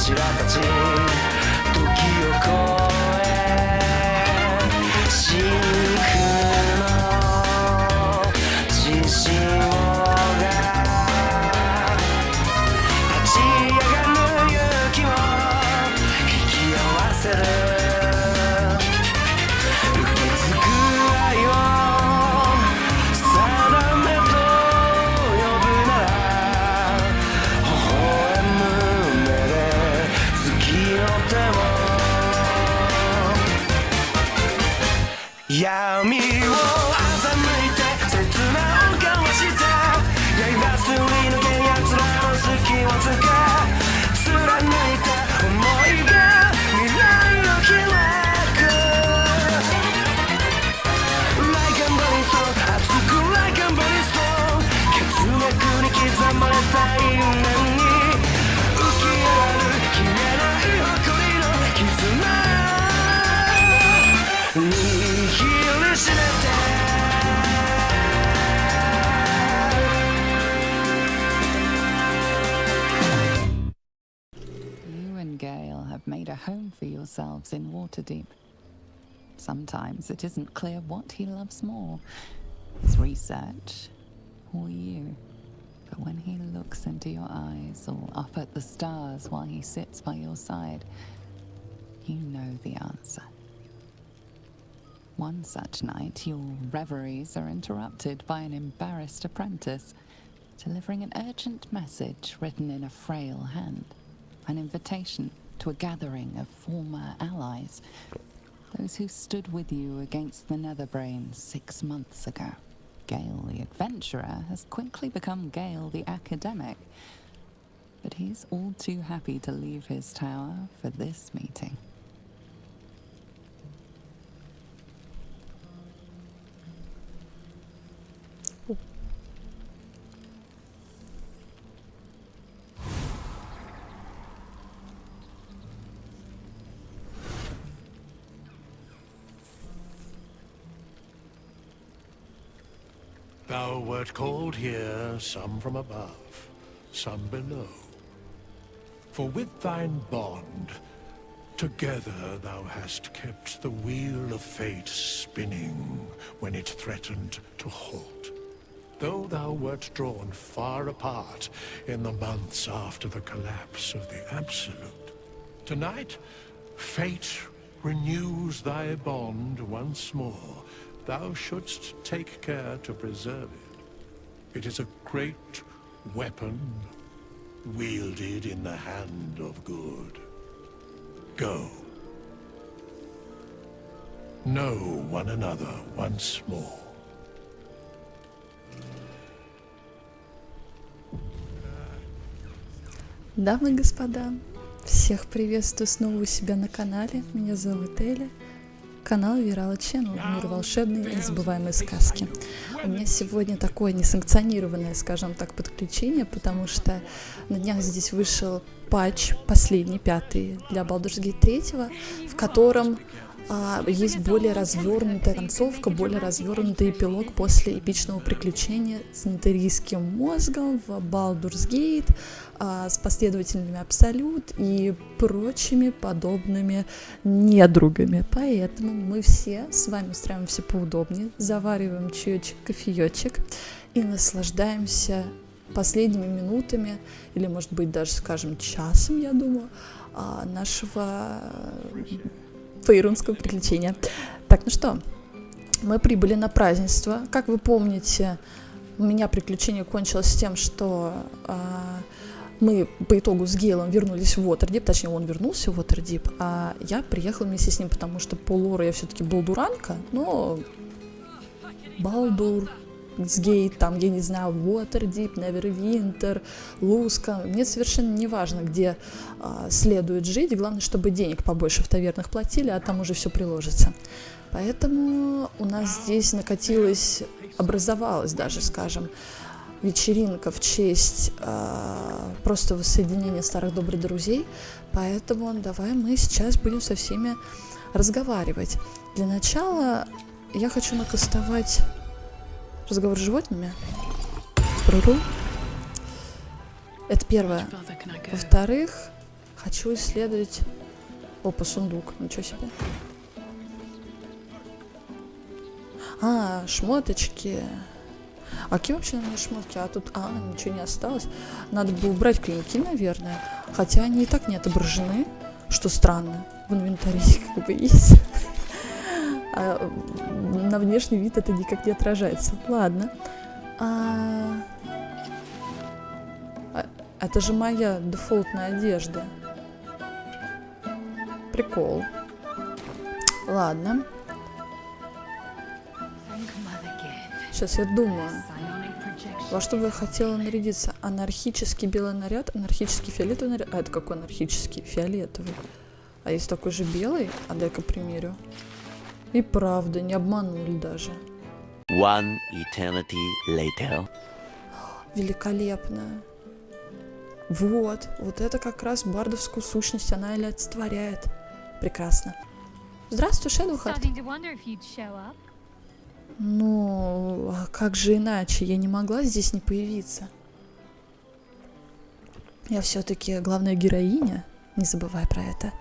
柱たち時を超え真空の自信が立ち上がる勇気を引き合わせる闇を欺いて刹那をかわして刃すり抜け奴らの隙をつけ貫いた想いが未来を開く Like a ballista 熱く Like a ballista 血脈に刻まれた因縁に浮き上がる消えない誇りの絆You and Gale have made a home for yourselves in Waterdeep. Sometimes it isn't clear what he loves more, his research or you. But when he looks into your eyes or up at the stars while he sits by your side, you know the answer. One such night, your reveries are interrupted by an embarrassed apprentice, delivering an urgent message written in a frail hand. An invitation to a gathering of former allies, those who stood with you against the Netherbrains 6 months ago. Gale the adventurer has quickly become Gale the academic, but he's all too happy to leave his tower for this meeting. Thou wert called here, some from above, some below. For with thine bond, together thou hast kept the wheel of fate spinning when it threatened to halt. Though thou wert drawn far apart in the months after the collapse of the Absolute, tonight fate renews thy bond once more. Thou shouldst take care to preserve it. It is a great weapon wielded in the hand of good. Go. Know one another once more. Дамы и господа, всех приветствую снова у себя на канале. Меня зовут Эля. Канал Вирала Channel, мир волшебной и незабываемой сказки. У меня сегодня такое несанкционированное, скажем так, подключение, потому что на днях здесь вышел патч, последний, 5-й, для Baldur's Gate 3, в котором есть более развернутая концовка, более развернутый эпилог после эпичного приключения с нетарийским мозгом в Baldur's Gate, с последовательными Абсолют и прочими подобными недругами. Поэтому мы все с вами устраиваемся поудобнее, завариваем чаечек, кофеечек и наслаждаемся последними минутами, или, может быть, даже, скажем, часом, я думаю, нашего фейрунского приключения. Так, ну что, мы прибыли на празднество. Как вы помните, у меня приключение кончилось тем, что мы по итогу с Гейлом вернулись в Waterdeep, точнее, он вернулся в Waterdeep, а я приехала вместе с ним, потому что по лору я все-таки балдуранка, но Балдур, Гейт, там, я не знаю, Waterdeep, Neverwinter, Луска, мне совершенно не важно, где следует жить, главное, чтобы денег побольше в тавернах платили, а там уже все приложится. Поэтому у нас здесь образовалась даже, скажем, вечеринка в честь просто воссоединения старых добрых друзей, поэтому давай мы сейчас будем со всеми разговаривать. Для начала я хочу накастовать разговор с животными. Это первое. Во-вторых, Хочу исследовать... Опа, сундук. Ничего себе. А, шмоточки. А какие вообще на мне шмотки? А тут... А, ничего не осталось. Надо бы убрать клинки, наверное. Хотя они и так не отображены. Что странно. В инвентаре как бы есть. А на внешний вид это никак не отражается. Ладно. Это же моя дефолтная одежда. Прикол. Ладно. Сейчас я думаю. Во что бы я хотела нарядиться? Анархический белый наряд, анархический фиолетовый наряд. А это какой анархический? Фиолетовый. А есть такой же белый? А дай-ка примерю. И правда, не обманули даже. One eternity later. Великолепно. Вот это как раз бардовскую сущность, она олицетворяет. Прекрасно. Здравствуй, Шэдоухарт. Ну, а как же иначе? Я не могла здесь не появиться. Я все-таки главная героиня, не забывай про это.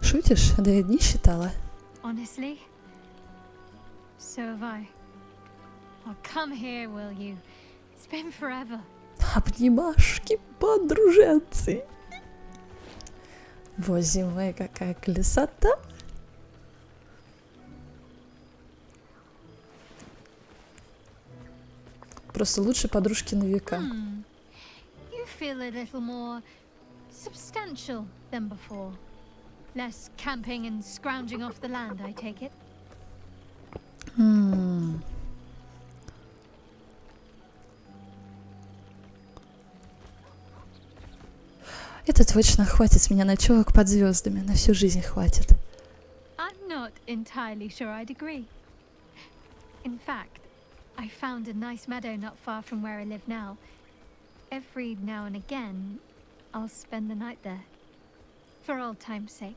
Шутишь? Да я дни считала. Honestly, so have I. Oh, come here, will you? It's been forever. Обнимашки, подруженцы. Боже мой, какая красота. Просто лучшие подружки на века. You feel a little more substantial than before. Less camping and scrounging off the land, I take it. Это точно хватит с меня ночевок под звездами. На всю жизнь хватит. I'm not entirely sure I'd agree. In fact, I found a nice meadow not far from where I live now. Every now and again, I'll spend the night there. For old time's sake.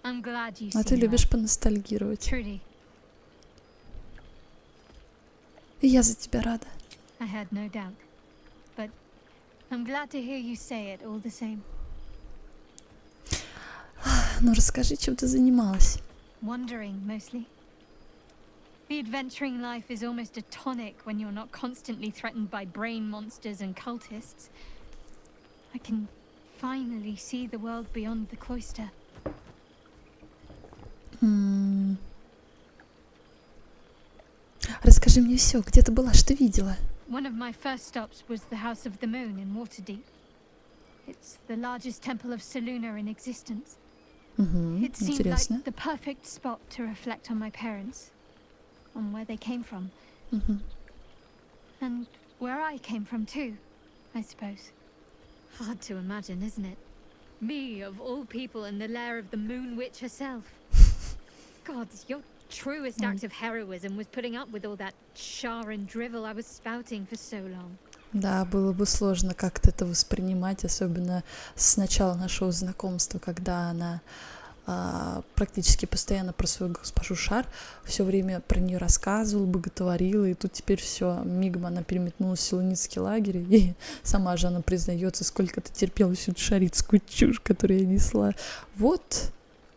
I'm glad you see А ты любишь поностальгировать. Truly. И я за тебя рада. I had no doubt. But I'm glad to hear you say it all the same. Ну расскажи, чем ты занималась. Wandering, mostly. The adventuring life is almost a tonic when you're not constantly threatened by brain monsters and cultists. I can finally see the world beyond the cloister. Расскажи мне все, где ты была, что видела? One of my first stops was the House of the Moon in Waterdeep. It's the largest temple of Selûne in existence. It seemed Интересно. like the perfect spot to reflect on my parents, on where they came from, and where I came from too, I suppose. Hard to imagine, isn't it? Me, of all people, in the lair of the Moon Witch herself. God, your truest act of heroism was putting up with all that char and drivel I was spouting for so long. Да, было бы сложно как-то это воспринимать, особенно с начала нашего знакомства, когда она практически постоянно про свою госпожу Шар все время про нее рассказывала, боготворила, и тут теперь все, мигом она переметнулась в селунитский лагерь, и сама же она признается, сколько-то терпела всю эту шаритскую чушь, которую я несла. Вот.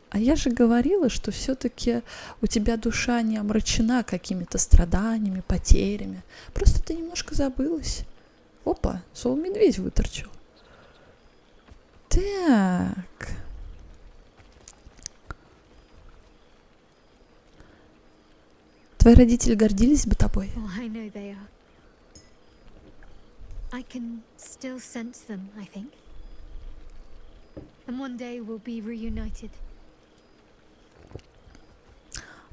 А я же говорила, что все-таки у тебя душа не омрачена какими-то страданиями, потерями. Просто ты немножко забылась. Опа, сол-медведь выторчил. Так. Твои родители гордились бы тобой? Oh, I know they are. I can still sense them, I think. And one day we'll be reunited.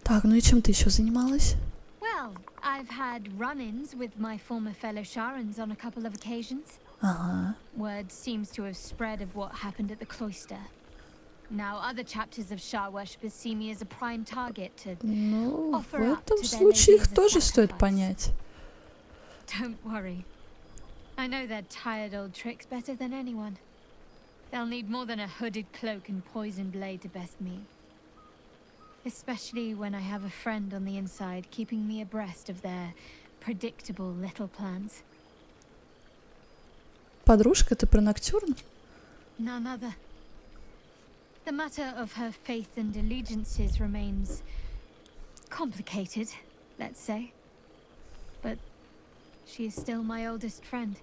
Так, ну и чем ты еще занималась? Well, I've had run-ins with my former fellow Sharans on a couple of occasions. Ага. Word seems to have spread of what happened at the cloister. Now other chapters of Shar worshippers see me as a prime target to Ну, в offer up этом to their случае lady их as a тоже стоит sacrifice. понять. Don't worry. I know their tired old tricks better than anyone. They'll need more than a hooded cloak and poison blade to best me. Especially when I have a friend on the inside keeping me abreast of their predictable little plans. Подружка, ты про Ноктюрн? None other. The matter of her faith and allegiances remains complicated, let's say. But she is still my oldest friend.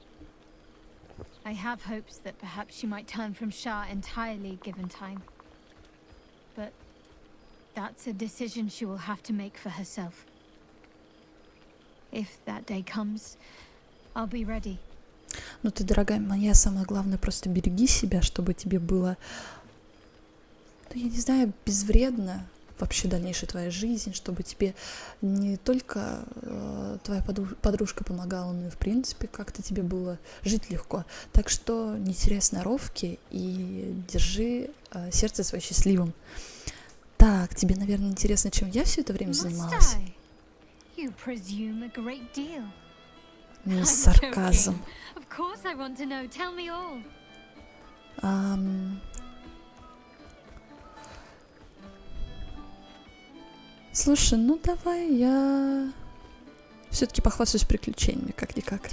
I have hopes that perhaps she might turn from Shah entirely given time. But that's a decision she will have to make for herself. If that day comes, I'll be ready. Ну ты, дорогая моя, самое главное, просто береги себя, чтобы тебе было, ну, я не знаю, безвредно вообще дальнейшая твоя жизнь, чтобы тебе не только твоя подружка помогала, но и в принципе как-то тебе было жить легко. Так что не теряй сноровки и держи сердце свое счастливым. Так, тебе, наверное, интересно, чем я все это время занималась? Не сарказм. Слушай, ну давай я все-таки похвастаюсь приключениями, как-никак.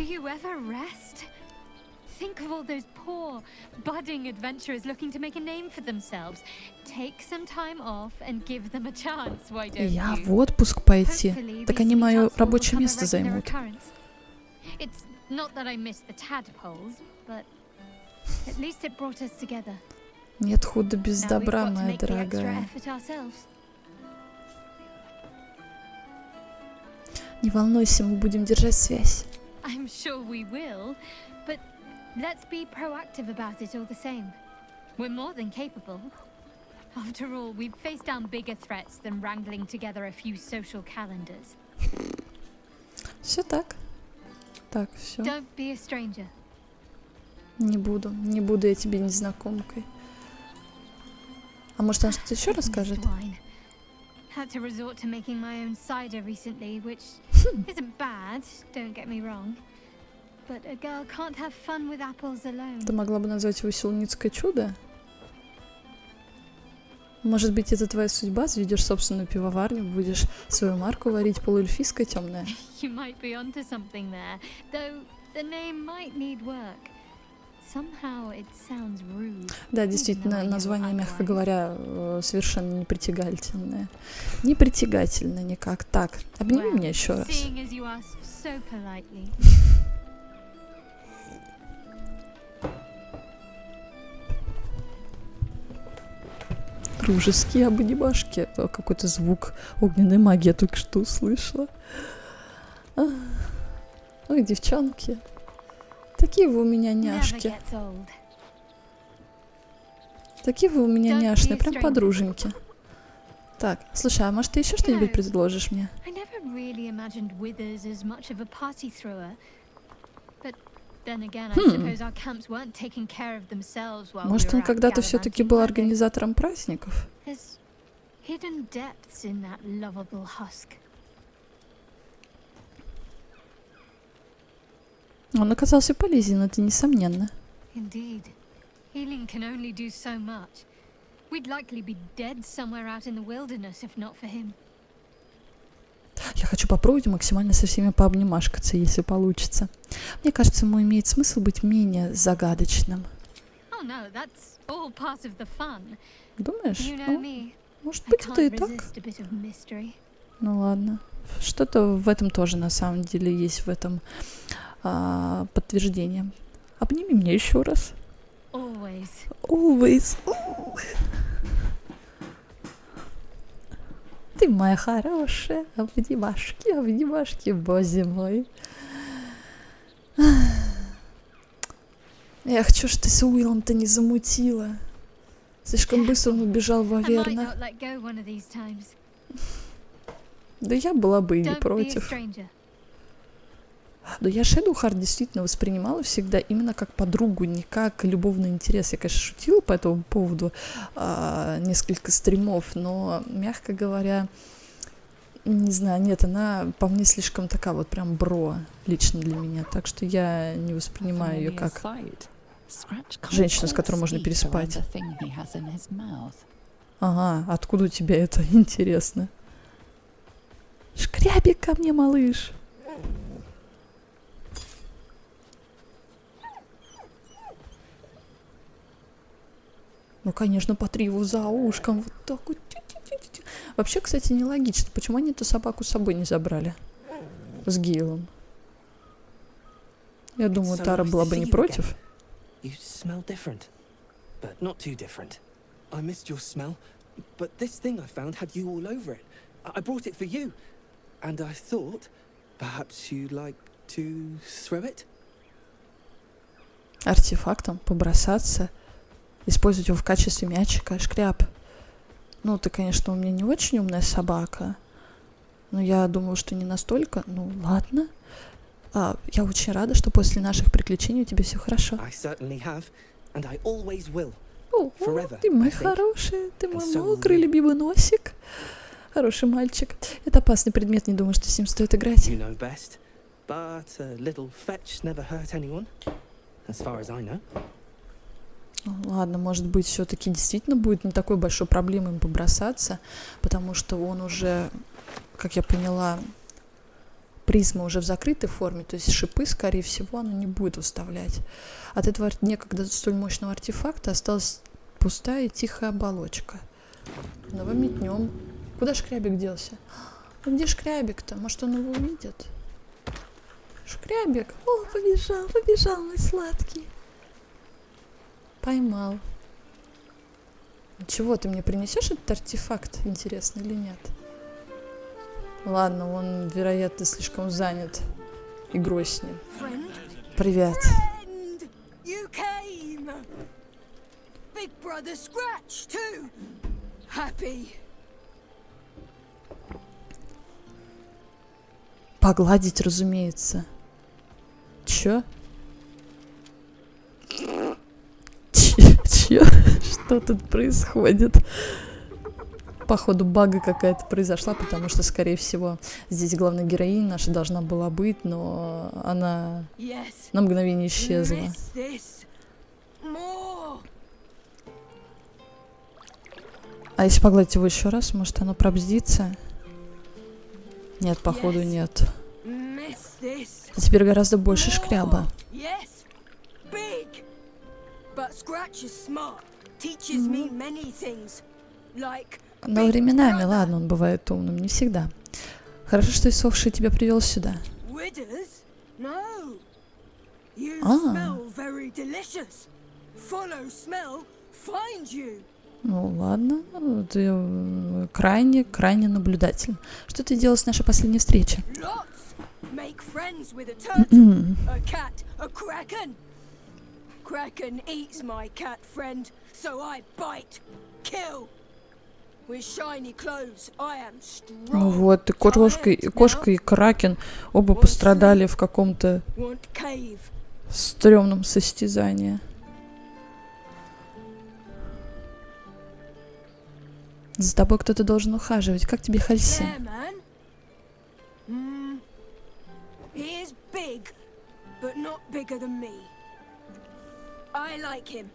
Think of all those poor, budding adventurers looking to make a name for themselves. Take some time off and give them a chance, why don't you? Я в отпуск пойти. Так они мое рабочее место займут. It's not that I miss the tadpoles, but at least it brought us together. Нет худа без добра, моя дорогая. Не волнуйся, мы будем держать связь. I'm sure we will, but let's be proactive about it all the same. We're more than capable. After all, we've faced down bigger threats than wrangling together a few social calendars. Все так. Так, все. Don't be a stranger. Не буду я тебе незнакомкой. А может, она что-то еще расскажет? Had to resort to making my own cider recently, which isn't bad, don't get me wrong. But a girl can't have fun with apples alone. Ты могла бы назвать его Селуницкое чудо? Может быть, это твоя судьба? Заведешь собственную пивоварню, будешь свою марку варить, полуэльфийское темное? You might be onto something there, though the name might need work. Somehow it sounds rude. Да, действительно, название, мягко говоря, совершенно непритягательное. Непритягательное никак. Так, обними меня еще раз. Дружеские обнимашки. Какой-то звук огненной магии я только что услышала. Ой, девчонки. Такие вы у меня няшки. Такие вы у меня няшные, прям подруженьки. Так, слушай, а может ты еще что-нибудь предложишь мне? Может, он когда-то все-таки был организатором праздников? Он оказался полезен, это несомненно. Я хочу попробовать максимально со всеми пообнимашкаться, если получится. Мне кажется, ему имеет смысл быть менее загадочным. Думаешь? Ну, может быть, это и так. Ну ладно. Что-то в этом тоже на самом деле есть, в этом подтверждение. Обними меня еще раз. Always. Ты моя хорошая. Обнимашки, боже мой. Я хочу, что ты с Уиллом-то не замутила. Слишком быстро он убежал в Аверна. Да я была бы и не против. Да я Шэдоухарт действительно воспринимала всегда именно как подругу, не как любовный интерес. Я, конечно, шутила по этому поводу несколько стримов, но, мягко говоря, не знаю, нет, она по мне слишком такая вот прям бро лично для меня. Так что я не воспринимаю ее как женщину, с которой можно переспать. Ага, откуда у тебя это? Интересно. Шкрябик ко мне, малыш. Ну, конечно, потри его за ушком. Вот так вот. Вообще, кстати, нелогично. Почему они эту собаку с собой не забрали? С Гейлом. Я думаю, Тара была бы не против. You smell different, but not too different. I missed your smell, but this thing I found had you all over it. I brought it for you, and I thought perhaps you'd like to throw it. Артефактом побросаться, использовать его в качестве мячика, шкряб. Ну, ты, конечно, у меня не очень умная собака, но я думала, что не настолько. Ну, ладно. Я очень рада, что после наших приключений у тебя все хорошо. I certainly have, and I always will. О, Forever, ты мой I think. хороший, ты мой And so мокрый will you. любимый носик. Хороший мальчик. Это опасный предмет, не думаю, что с ним стоит играть. You know best, but a little fetch never hurt anyone, as far as I know. Ладно, может быть, все-таки действительно будет не такой большой проблемой им побросаться, потому что он уже, как я поняла, призма уже в закрытой форме, то есть шипы, скорее всего, она не будет выставлять. От этого некогда столь мощного артефакта осталась пустая и тихая оболочка. Давай метнем. Куда шкрябик делся? А где шкрябик-то? Может, он его увидит? Шкрябик! О, побежал мой сладкий. Поймал. Чего, ты мне принесешь этот артефакт, интересно, или нет? Ладно, он, вероятно, слишком занят игрой с ним. Привет. You came. Big brother Scratch too. Happy. Погладить, разумеется. Чё? Чё? Что тут происходит? Походу, бага какая-то произошла, потому что, скорее всего, здесь главная героиня наша должна была быть, но она на мгновение исчезла. А если погладить его еще раз, может оно пробздится? Нет, походу нет. А теперь гораздо больше шкряба. Но временами, ладно, он бывает умным, не всегда. Хорошо, что иссохший тебя привел сюда. Ну ладно, ты крайне наблюдателен. Что ты делал с нашей последней встречи? Kraken eats my cat friend, so I bite, kill. With shiny clothes, I am strong. Ну вот, и кошка и кракен оба пострадали в каком-то стрёмном состязании. За тобой кто-то должен ухаживать. Как тебе Хальси? He is big, but not bigger than me. I like him.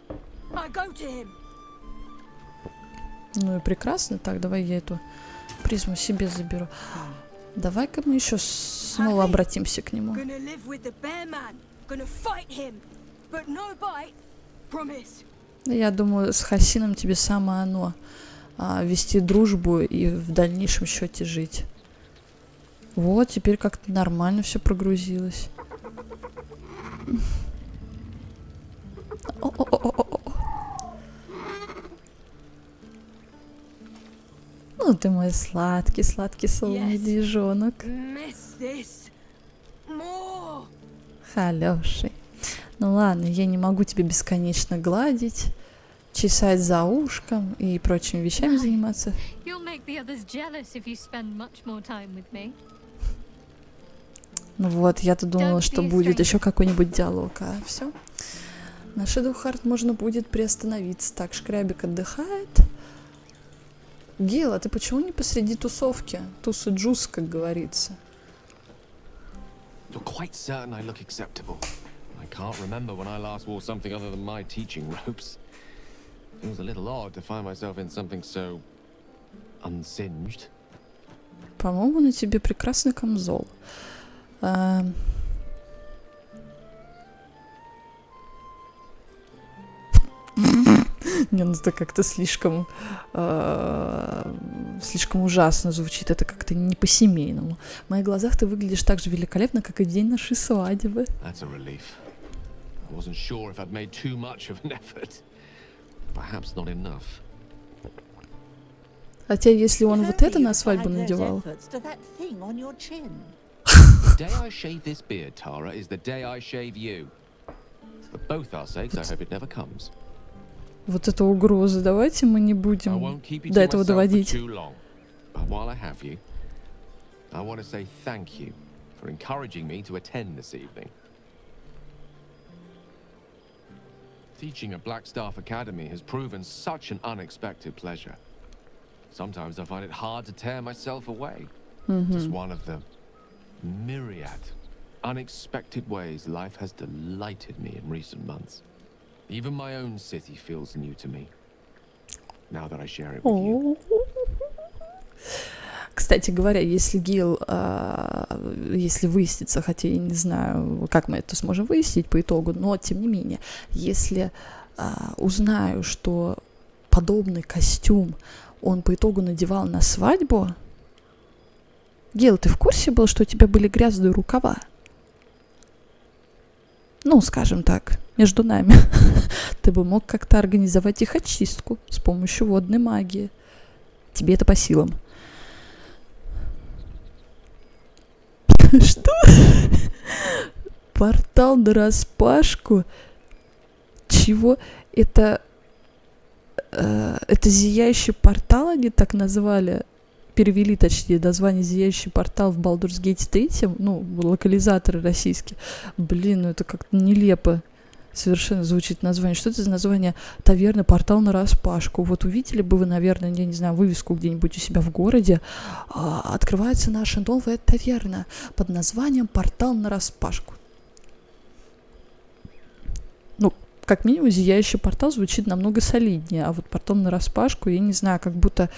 I go to him. Ну и прекрасно. Так, давай я эту призму себе заберу. Давай-ка мы еще снова обратимся к нему. Я думаю, с Хасином тебе самое оно. Вести дружбу и в дальнейшем счете жить. Вот, теперь как-то нормально все прогрузилось. Ну, ты мой сладкий солоный медвежонок. Хороший. Ну ладно, я не могу тебя бесконечно гладить, чесать за ушком и прочими вещами заниматься. Ну вот, я-то думала, что будет еще какой-нибудь диалог, а все. На Шэдоухарт можно будет приостановиться. Так, шкрябик отдыхает. Гейл, а ты почему не посреди тусовки? Тусы джус, как говорится. You're quite certain I look acceptable. I can't remember when I last wore something other than my teaching robes. Feels a little odd to find myself in something so unsinged. По-моему, на тебе прекрасный камзол. Не, ну это как-то слишком ужасно звучит, это как-то не по-семейному. В моих глазах ты выглядишь так же великолепно, как и в день нашей свадьбы. That's a relief. I wasn't sure if I'd made too much of an effort. Perhaps not enough. Хотя если он вот это на свадьбу надевал... The day I shave this beard, Tara, is the day I shave you. For both our sakes, I hope it never comes. Вот это угроза. Давайте мы не будем до этого доводить. But while I have you, I want to say thank you for encouraging me to attend this evening. Teaching at Blackstaff Academy has proven such an unexpected pleasure. Sometimes I find it hard to tear myself away. Just one of the myriad unexpected ways life has delighted me in recent months. Even my own city feels new to me, now that I share it with you. Кстати говоря, если Гил, если выяснится, хотя я не знаю, как мы это сможем выяснить по итогу, но тем не менее, если узнаю, что подобный костюм он по итогу надевал на свадьбу... Гил, ты в курсе был, что у тебя были грязные рукава? Ну, скажем так, между нами. Ты бы мог как-то организовать их очистку с помощью водной магии. Тебе это по силам. Что? Портал нараспашку? Чего? Это зияющий портал они так назвали? Перевели, точнее, название «Зияющий портал» в Baldur's Gate 3, ну, локализаторы российские. Блин, ну это как-то нелепо совершенно звучит название. Что это за название? Таверна «Портал нараспашку». Вот увидели бы вы, наверное, я не знаю, вывеску где-нибудь у себя в городе. Открывается наша новая таверна под названием «Портал нараспашку». Ну, как минимум, «Зияющий портал» звучит намного солиднее, а вот «Портал нараспашку», я не знаю, как будто...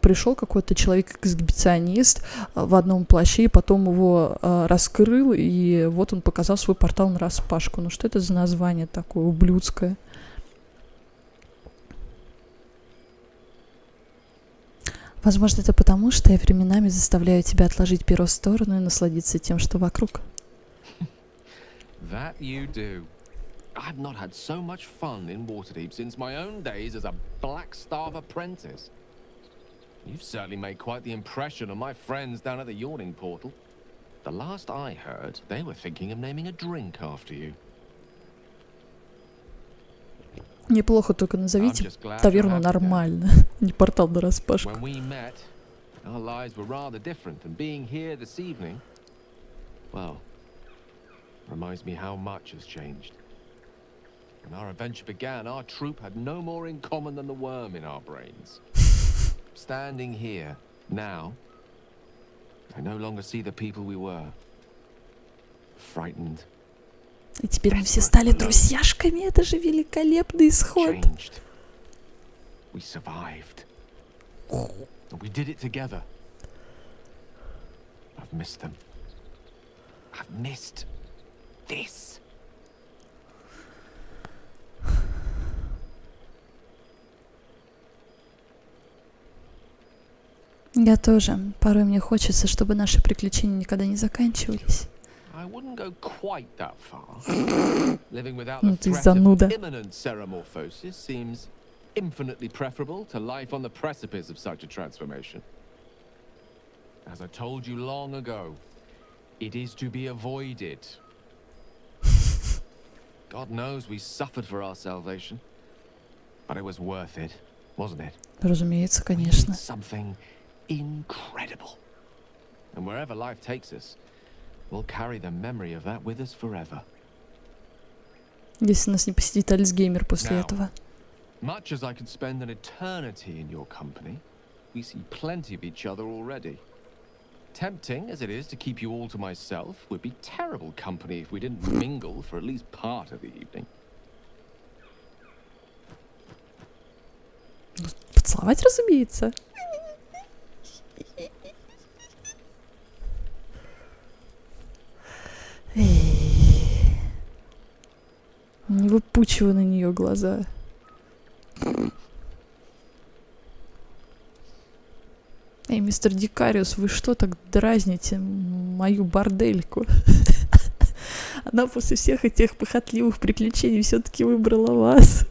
пришел какой-то человек-эксгибиционист в одном плаще, и потом его раскрыл, и вот он показал свой портал нараспашку. Ну что это за название такое ублюдское? Возможно, это потому, что я временами заставляю тебя отложить перо в сторону и насладиться тем, что вокруг. That you do. I've not had so much fun in Waterdeep since my own days as a Blackstaff apprentice. You've certainly made quite the impression on my friends down at the Yawning Portal. The last I heard, they were thinking of naming a drink after you. Неплохо, только назовите таверну нормально, не портал нараспашку. When we met, our lives were rather different, and being here this evening, well, reminds me how much has changed. When our adventure began, our troop had no more in common than the worm in our brains. Standing here, now, I no longer see the people we were. Frightened. И теперь мы все стали друзьяшками, это же великолепный исход. We survived. We did it together. I've missed them. I've missed this. Я тоже. Порой мне хочется, чтобы наши приключения никогда не заканчивались. Ну ты зануда. Infinitely preferable to life on the precipice of such a transformation. As I told you long ago, it is to be avoided. God knows we suffered for our salvation, but it was worth it, wasn't it? Разумеется, конечно. Something incredible. And wherever life takes us, we'll carry the memory of that with us forever. Если нас не посетит Альцгеймер после этого. Much as I could spend an eternity in your company, we see plenty of each other already. Tempting as it is to keep you all to myself, would be terrible company if we didn't mingle for at least part of the evening. Поцеловать, разумеется. Не выпучивай на нее глаза. Эй, мистер Дикариус, вы что так дразните мою бардельку? Она после всех этих похотливых приключений все-таки выбрала вас.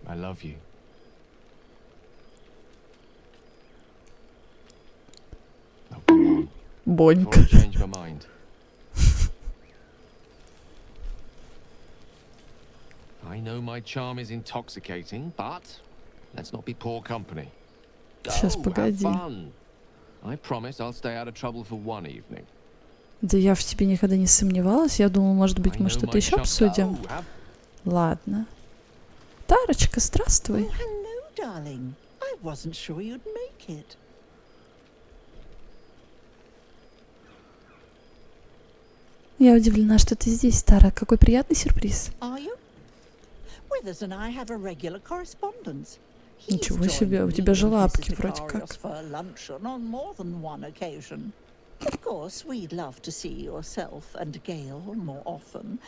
I love you. Now go on, Боньк. before I change my mind. I know my charm is intoxicating, but let's not be poor company. Сейчас, Go, have погоди. fun. I promise I'll stay out of trouble for one evening. Да я в тебе никогда не сомневалась. Я думала, может быть, I мы know что-то my еще charm. обсудим. Go, have- Ладно. Тарочка, здравствуй. Oh, hello, darling. I wasn't sure you'd make it. Я удивлена, что ты здесь, Тара. Какой приятный сюрприз. Are you? Withers and I have a regular correspondence. Ничего себе, у тебя же лапки вроде как. For luncheon on more than one occasion. Of course, we'd love to see yourself and Gale more often,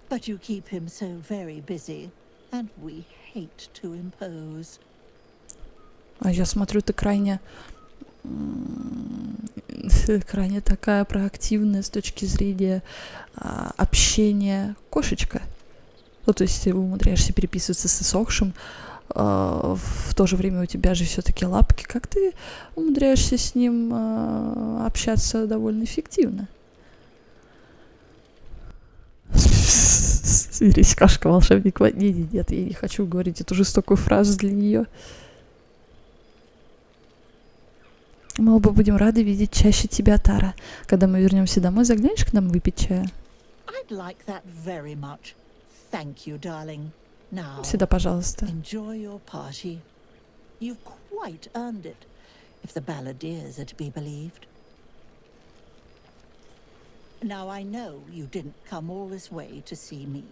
but you keep him so very busy, and we hate to impose. А я смотрю, ты крайне такая проактивная с точки зрения общения кошечка. Ну, то есть ты умудряешься переписываться с иссохшим, в то же время у тебя же все-таки лапки. Как ты умудряешься с ним общаться довольно эффективно? Смирись, кошка, волшебник. Нет, я не хочу говорить эту жестокую фразу для нее. Мы оба будем рады видеть чаще тебя, Тара. Когда мы вернемся домой, заглянешь к нам выпить чая? I'd like that very much. Thank you, darling. Now, Всегда, пожалуйста. enjoy your party. You've quite earned it, if the balladeers are to be believed. Now I know you didn't come all this way to see me.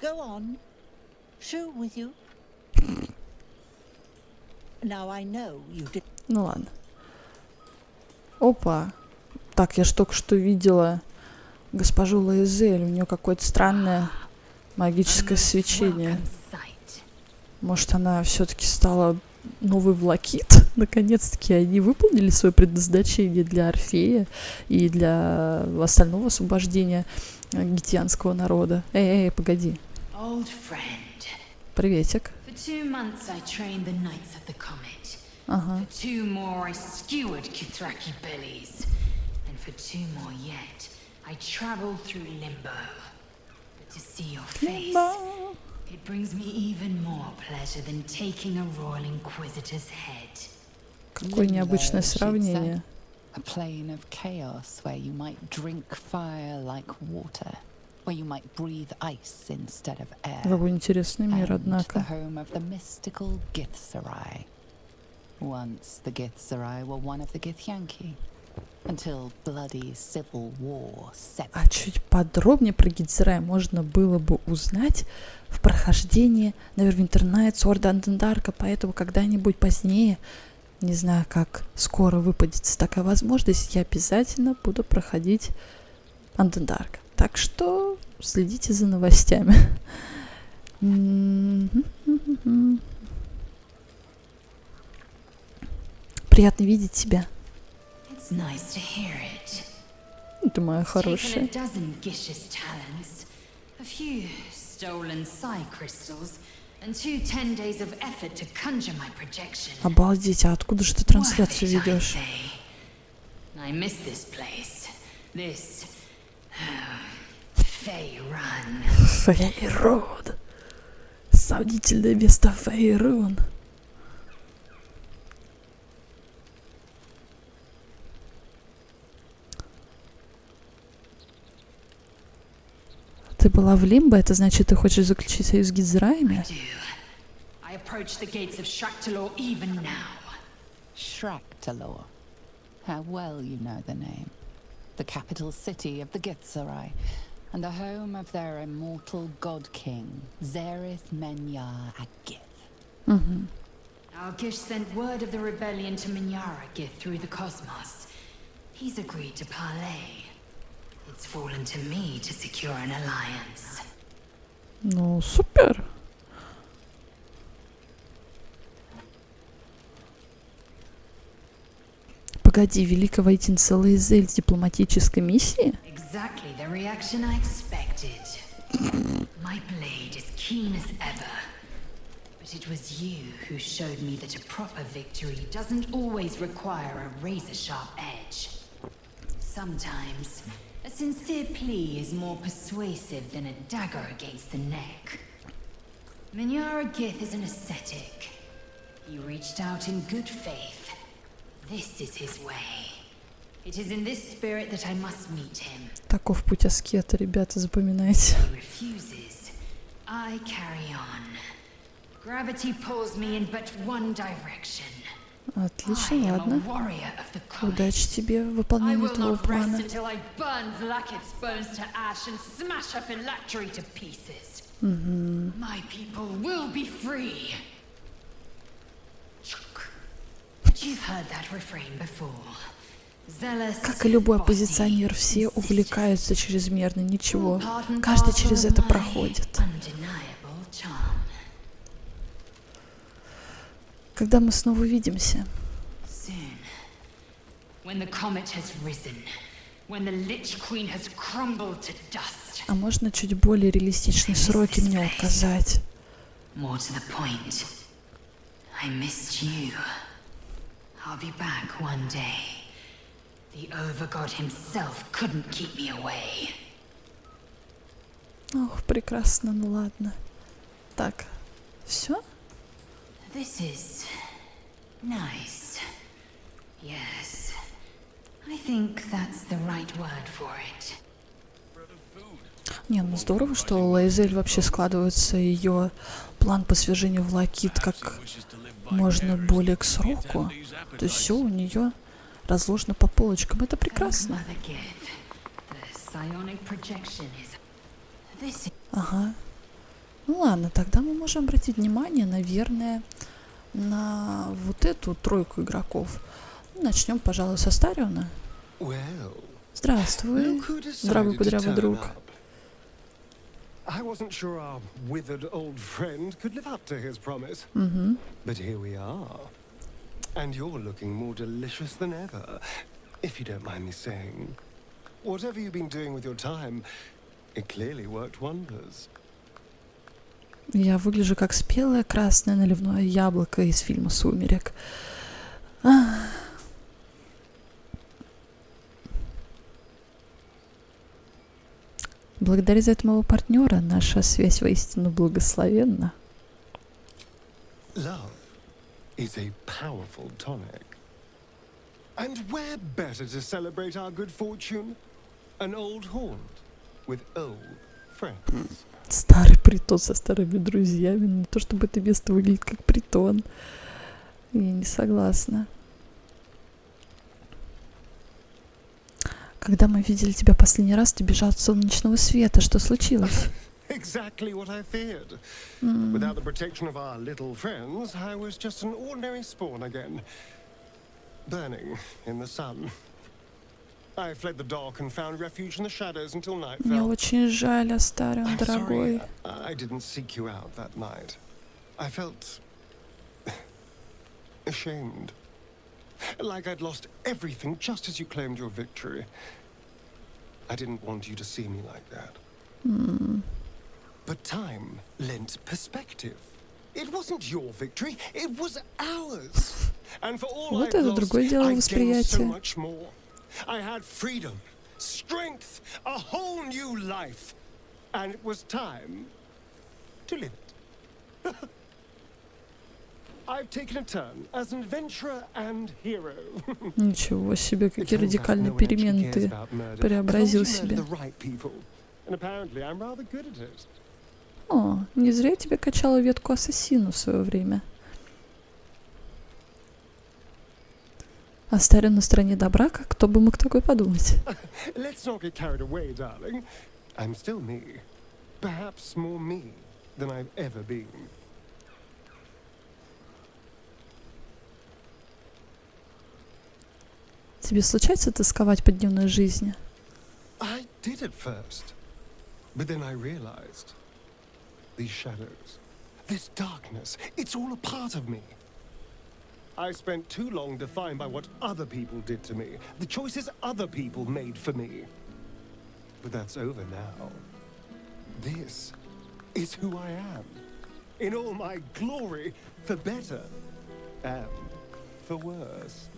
Go on. Shoo with you. Now I know you did. Ну ладно. Опа. Так, я ж только что видела госпожу Лаизель. У нее какое-то странное магическое свечение. Может, она все-таки стала новый Влакит? Наконец-таки они выполнили свое предназначение для Орфея и для остального освобождения гитианского народа. Эй, погоди. Приветик. Ага. For 2 more, I skewered Kithraki bellies. And for 2 more yet, I traveled through limbo. But to see your face, it brings me even more pleasure than taking a royal inquisitor's head. Какое необычное сравнение. A plane of chaos where you might drink fire like water, where you might breathe ice instead of air. Какой интересный мир, And однако. the home of the mystical Githzerai. Once the Githzerai were one of the Githyanki, until bloody civil war set. А чуть подробнее про Гитзерай можно было бы узнать в прохождении Neverwinter Nights Орда Андендарка, поэтому когда-нибудь позднее, не знаю, как скоро выпадется такая возможность, я обязательно буду проходить Андендарка. Так что следите за новостями. Приятно видеть тебя. Nice to hear it. Ты моя хорошая. A dozen Gish's talents, a few stolen psi crystals, and 2 10 days of effort to conjure my projection. Обалдеть, а откуда же ты трансляцию ведешь? I miss this place. This Фейрун. Фейрун. Сомнительное место Фейрун. Ты была в Лимбо, это значит, ты хочешь заключить союз с Гитзераями? I approach the gates of Shraktalor even now. Shraktalor. How well you know the name. The capital city of the Githzerai, and the home of their immortal god king, Zerith Menyar Agith. Our Gish sent word of the rebellion to Minyara Gith through the cosmos. He's agreed to parley. It's fallen to me to secure an alliance. Ну, супер. Погоди, великая воительница Лейзель с дипломатической миссии? Exactly the reaction I expected. My blade is keen as ever. But it was you who showed me that a proper victory doesn't always require a razor-sharp edge. Sometimes, a sincere plea is more persuasive than a dagger against the neck. Minyara Gith is an ascetic. He reached out in good faith. This is his way. It is in this spirit that I must meet him. Таков путь аскета, ребята, запоминайте. He refuses. I carry on. Gravity pulls me in but one direction. Отлично, ладно. Удачи тебе в выполнении твоего плана. My people will be free. You've heard that refrain before. Как и любой оппозиционер, все увлекаются чрезмерно, ничего. Каждый через это проходит. Когда мы снова увидимся? А можно чуть более реалистичные сроки мне указать? I'll be back one day. The overgod himself couldn't keep me away. Ох, прекрасно, ну ладно. Так, все? This is nice. Yes. I think that's the right word for it. Не, ну здорово, что Лейзель вообще складывается ее план по свержению Влакит как можно более к сроку. То есть все у нее разложено по полочкам. Это прекрасно. Ага. Ну ладно, тогда мы можем обратить внимание, наверное, на вот эту тройку игроков. Начнем, пожалуй, со Стариона. Здравствуй, дорогой кудрявый друг. I wasn't sure our withered old friend could live up to his promise. But here we are. And you're looking more delicious than ever, if you don't mind me saying. Whatever you've been doing with your time, it clearly worked wonders. Я выгляжу как спелое красное наливное яблоко из фильма «Сумерек». Благодаря за это моего партнера наша связь воистину благословенна. Love is a powerful tonic. And where better to celebrate our good fortune? An old haunt with old friends. Старый притон со старыми друзьями. Не то чтобы это место выглядит как притон. Я не согласна. Когда мы видели тебя последний раз, ты бежал от солнечного света. Что случилось? Exactly what I feared. Without the protection of our little friends, I was just an ordinary spawn again, burning in the sun. I fled the dark and found refuge in the shadows until night fell. Мне очень жаль, Астарион, дорогой. I didn't seek you out that night. I felt ashamed. Like I'd lost everything just as you claimed your victory. I didn't want you to see me like that. But time lent perspective. It wasn't your victory, it was ours. And for all Вот I это lost, другое дело I gained so восприятия. much more. I had freedom, strength, a whole new life. And it was time to live it. I've taken a turn as an adventurer and hero. Ничего себе, какие радикальные перемены ты преобразил себя. And apparently I'm rather good at it. О, не зря я тебе качала ветку ассасина в свое время. Астарион на стороне добра, как кто бы мог такое подумать? Let's not get carried away, darling. I'm still me. Perhaps more me than I've ever been. Тебе случается тосковать по дневной жизни? I did at first, but then I realized these shadows, this darkness, it's all a part of me. I spent too long defined by what other people did to me, the choices other people made for me. But that's over now. This is who I am. In all my glory, for better and for worse.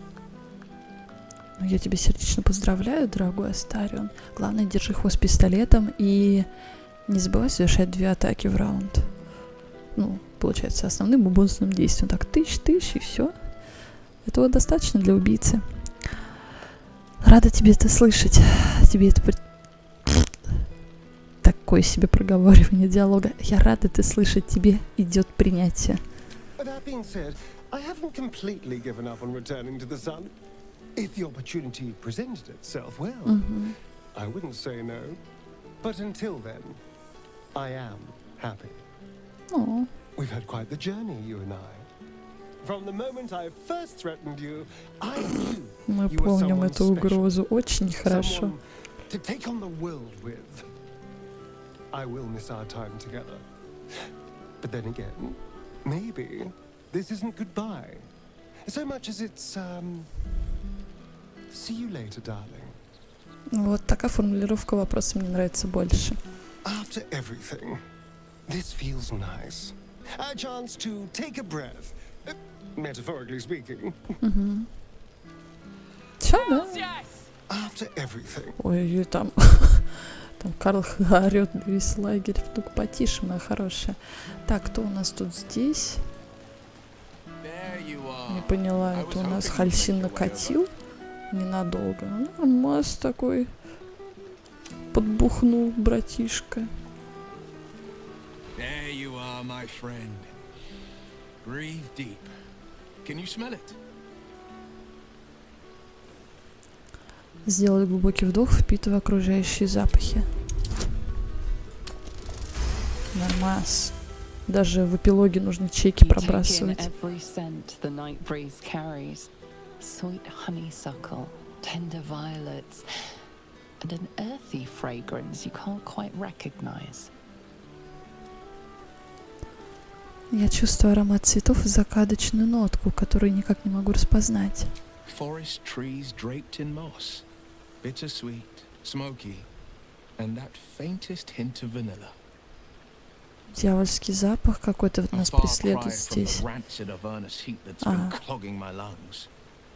Я тебя сердечно поздравляю, дорогой Астарион. Главное, держи хвост пистолетом и не забывай совершать 2 атаки в раунд. Ну, получается, основным и бонусным действием. Так, тыщ, и все. Этого достаточно для убийцы. Рада тебе это слышать. Тебе это... Такое себе проговаривание диалога. Я рада это слышать. Тебе идет принятие. If the opportunity presented itself, well, I wouldn't say no. But until then, I am happy. Oh. We've had quite the journey, you and I. From the moment I first threatened you, I knew Мы you were помним someone эту угрозу очень хорошо. Someone to take on the world with. I will miss our time together. But then again, maybe this isn't goodbye. So much as it's, see you later, darling. Вот такая формулировка вопроса мне нравится больше. After everything, this feels nice. A chance to take a breath, metaphorically speaking. Чё, да? After everything. Ой, там Карл орёт весь лагерь. Ну-ка потише, моя хорошая. Так, кто у нас тут здесь? Не поняла, это у нас Хальсин накатил ненадолго. Ну, Мас такой подбухнул, братишка. There you are, my friend. Breathe deep. Can you smell it? Сделать глубокий вдох, впитывая окружающие запахи. Нормас. Даже в эпилоге нужно чеки пробрасывать. Sweet honeysuckle, tender violets, and an earthy fragrance you can't quite recognize. Я чувствую аромат цветов и закадочную нотку, которую никак не могу распознать. Forest trees draped in moss, bittersweet, smoky, and that faintest hint of vanilla. Дьявольский запах какой-то нас преследует здесь.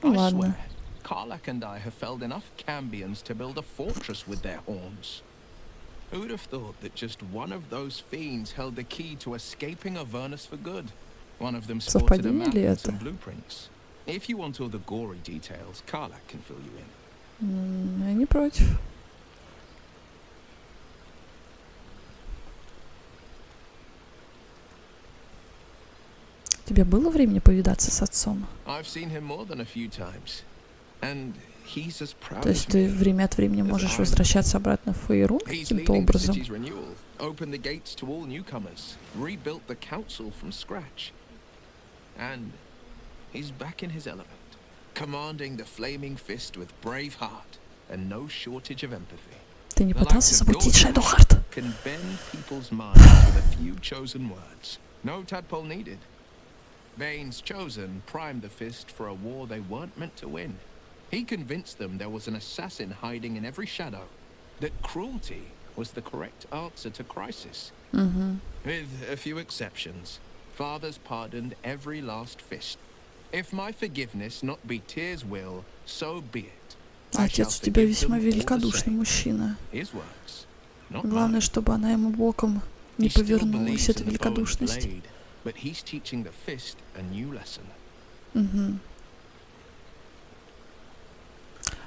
Ну ладно. Karlach and I have felled enough cambions to build a fortress with their horns. Who'd have thought that just one of those fiends held the key to escaping Avernus for good? One of them sported a map and some blueprints. If you want all the gory details, Karlach can fill you in. Я не против. У тебя было времени повидаться с отцом? То есть ты время от времени можешь возвращаться обратно в Фейрун каким-то образом? Ты не пытался запустить Шэдоухарт? Bane's chosen primed the fist for a war they weren't meant to win. He convinced them there was an assassin hiding in every shadow, that cruelty was the correct answer to crisis. With a few exceptions, fathers pardoned every last fist. If my forgiveness not be tears will, so be it. Отец у тебя весьма великодушный мужчина. Главное, чтобы она ему боком не повернулась, эта великодушность. But he's teaching the fist a new lesson.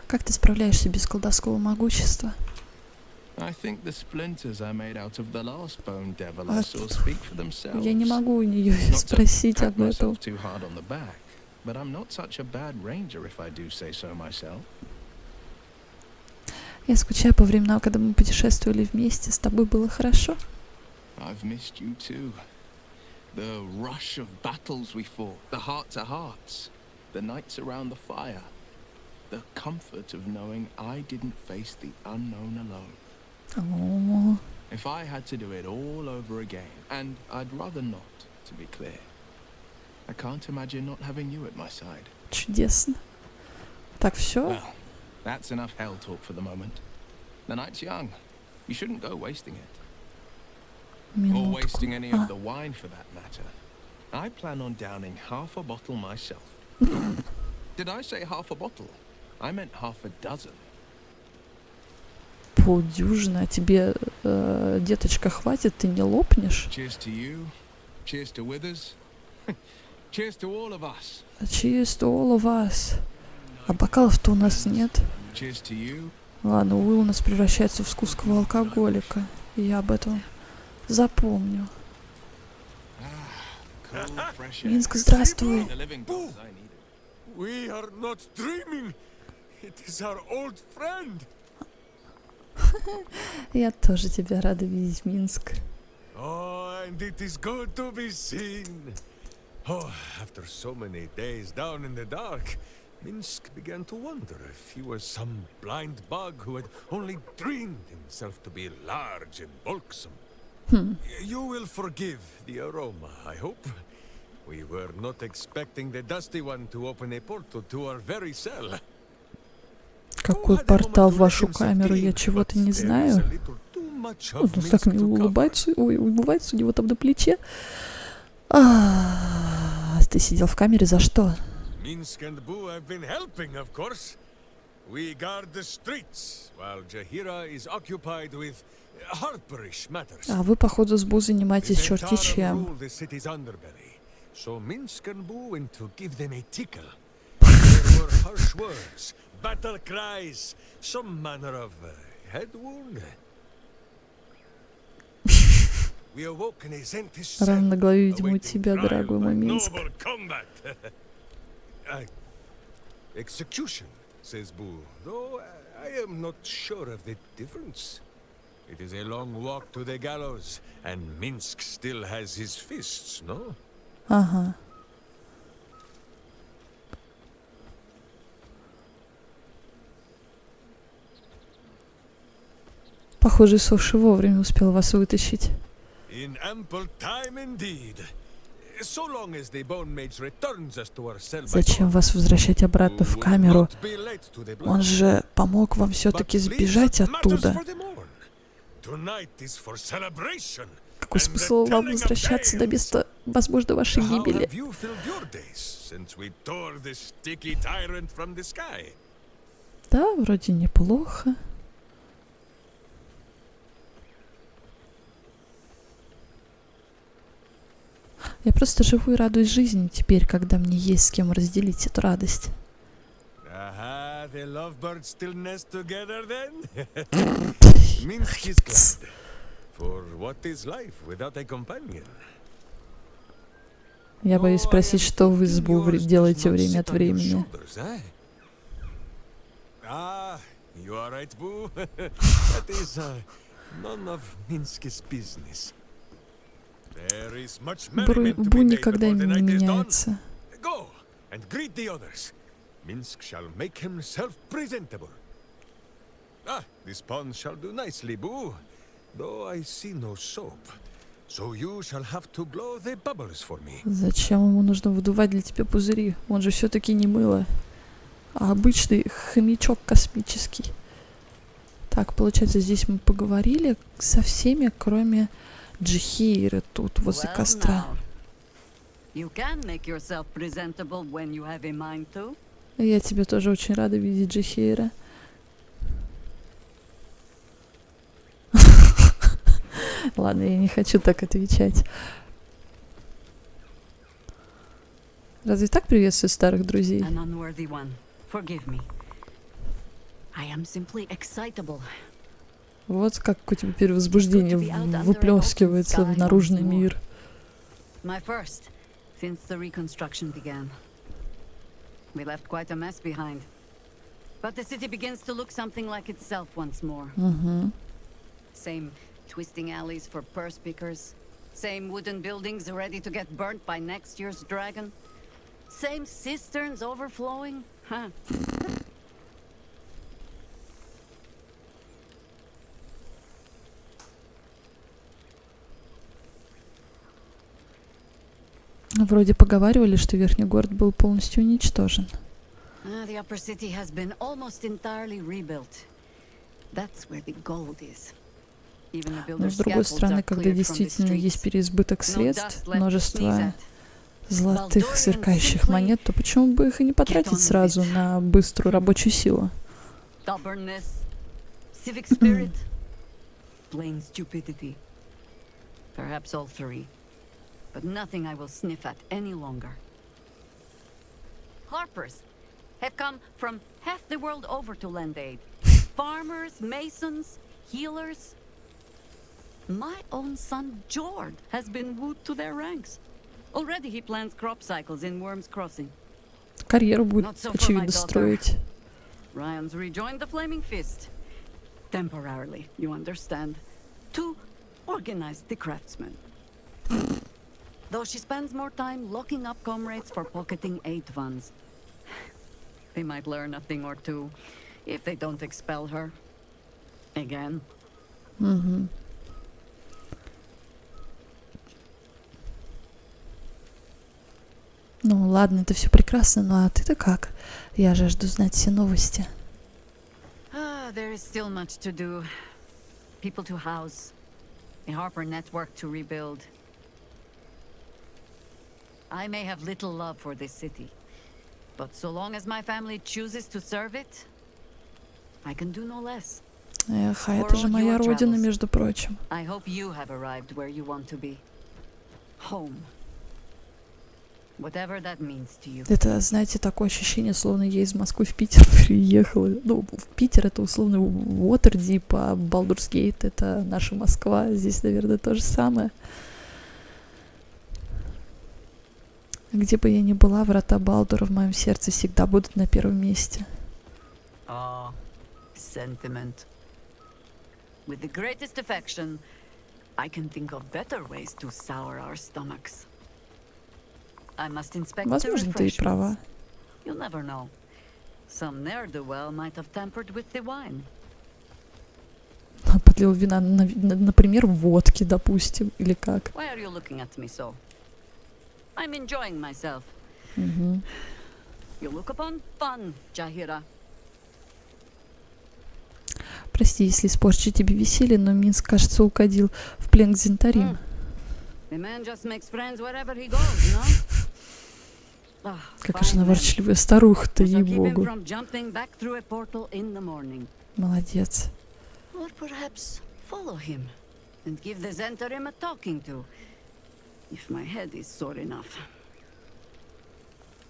Как ты справляешься без колдовского могущества? I think the splinters I made out of the last bone devil I saw speak for themselves. Я не могу у нее спросить об этом. Too hard on the back, but I'm not such a bad ranger if I do say so myself. Я скучаю по временам, когда мы путешествовали вместе. С тобой было хорошо. I've missed you too. The rush of battles we fought, the heart-to-hearts, the nights around the fire, the comfort of knowing I didn't face the unknown alone. Oh. If I had to do it all over again, and I'd rather not, to be clear, I can't imagine not having you at my side. Чудесно. Так, все? Well, that's enough hell talk for the moment. The night's young. You shouldn't go wasting it. Or wasting any of the wine for that matter. I plan on downing half a bottle myself. Did I say half a bottle? I meant half a dozen. Полдюжины, а тебе, деточка, хватит, ты не лопнешь? Cheers to you. Cheers to Withers. Cheers to all of us. Cheers to all of us. А бокалов-то у нас нет. Cheers to you. Ладно, Уилл у нас превращается в скуского алкоголика. И я об этом запомню. Минск, здравствуй. We are not dreaming. It is our old friend. Я тоже тебя рада видеть, Минск. Oh, and it is good to be seen. Oh, after so many days down in the dark, Minsk began to wonder if he was some blind bug who had only dreamed himself to be large and bulksome. You will forgive the aroma, I hope. We were not expecting the Dusty One to open a portal to our very cell. Какой портал в вашу камеру? Я чего-то не знаю. Он так мило улыбается. Ой, улыбается у него там на плече. Ты сидел в камере за что? Minsk and Boo have been helping, of course. We guard the streets, while Jahira is occupied with harperish matters. А вы, походу, с Бу занимаетесь черти чем. So Minsk and Boo went to give them a tickle. There were harsh words, battle cries, some manner of head wound. We awoke in a Zentish cell, Рана на голове, видимо, у тебя, дорогой мой Минск. Execution, says Boo, though I am not sure of the difference. It is a long walk to the gallows, and Minsk still has his fists, no? Ага. Похоже, Соши вовремя успел вас вытащить. In ample time indeed. So long as the bone mage returns us to our cell. Зачем вас возвращать обратно в камеру? Он же помог вам все-таки сбежать оттуда. Какой смысл вам возвращаться до места, возможно, вашей гибели? Да, вроде неплохо. Я просто живу и радуюсь жизни теперь, когда мне есть с кем разделить эту радость. Я боюсь спросить, что вы с Бу делаете время от времени. Бу никогда не меняется. Minsk shall make himself presentable. This pond shall do nicely, Boo. Though I see no soap. So you shall have to blow the bubbles for me. Зачем ему нужно выдувать для тебя пузыри? Он же все-таки не мыло, а обычный хомячок космический. Так, получается, здесь мы поговорили со всеми, кроме Джихиры тут, возле костра. Я тебя тоже очень рада видеть, Джихира. Ладно, я не хочу так отвечать. Разве так приветствуют старых друзей? Вот как у тебя перевозбуждение выплескивается в наружный мир. We left quite a mess behind. But the city begins to look something like itself once more. Same twisting alleys for purse pickers. Same wooden buildings ready to get burnt by next year's dragon. Same cisterns overflowing. Huh. Вроде поговаривали, что верхний город был полностью уничтожен. The upper city has been almost entirely rebuilt. That's where the gold is. Но с другой стороны, когда действительно есть переизбыток средств, множество золотых сверкающих монет, то почему бы их и не потратить сразу на быструю рабочую силу? Civic spirit, plain stupidity. Perhaps all three. But nothing I will sniff at any longer. Harpers have come from half the world over to lend aid. Farmers, masons, healers. My own son, Jord, has been wooed to their ranks. Already he plans crop cycles in Worm's Crossing. Карьеру будет, очевидно, строить. Ryan's rejoined the Flaming Fist. Temporarily, you understand. To organize the craftsmen. Though she spends more time locking up comrades for pocketing aid funds. They might learn a thing or two if they don't expel her. Again. Угу. Ну ладно, это все прекрасно, ну а ты-то как? Я жажду знать все новости. There is still much to do. People to house. A Harper network to rebuild. I may have little love for this city, but so long as my family chooses to serve it, I can do no less. Эх, а это же моя родина, между прочим. I hope you have arrived where you want to be. Home. Whatever that means to you. Это, знаете, такое ощущение, словно я из Москвы в Питер приехала. Ну, в Питер это условно Уотердип, а Балдур's Гейт это наша Москва. Здесь, наверное, то же самое. Где бы я ни была, врата Балдура в моем сердце всегда будут на первом месте. Sentiment. With the greatest affection, I can think of better ways to sour our stomachs. I must inspect the Возможно, ты и права. You'll never know. Some ne'er-do-well might have tampered with the wine. Подлил вина, например, водки, допустим, или как? Why are you looking at me so? I'm enjoying myself. You look upon fun, Jahira. Прости, если испорчу тебе веселье, но Минск, кажется, угодил в плен к Зентарим. Какая же она ворчливая старуха-то, ей-богу. Молодец.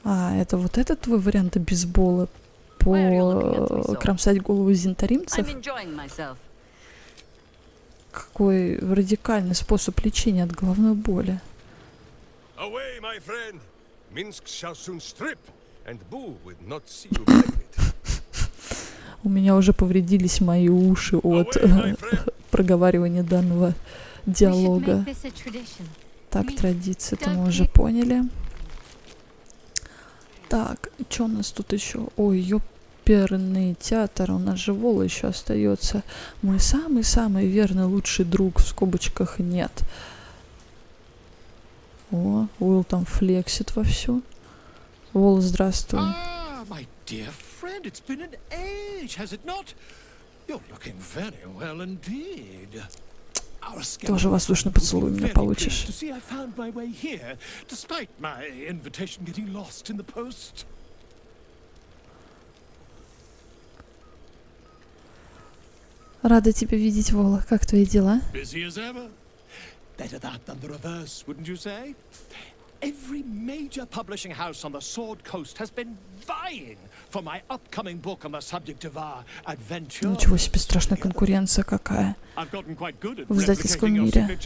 А, это вот этот твой вариант бейсбола? Кромсать голову зентаримцев? Какой радикальный способ лечения от головной боли. Away, my friend. Minsk shall soon strip, and Boo would not see you benefit. У меня уже повредились мои уши от проговаривания данного диалога. Так, традиции, это мы уже поняли. Так, что у нас тут еще? Ой, ёперный театр, у нас же Вола еще остается. Мой самый-самый верный лучший друг, в скобочках нет. О, Уилл там флексит вовсю. Вола, здравствуй. My dear friend, it's been an age, has it not? You're looking very well indeed. Тоже воздушный поцелуй меня получишь. Рада тебя видеть, Вола. Как твои дела? Every major publishing house on the Sword Coast has been vying for my upcoming book on the subject of our adventure. Ничего себе, страшная конкуренция какая в издательском мире.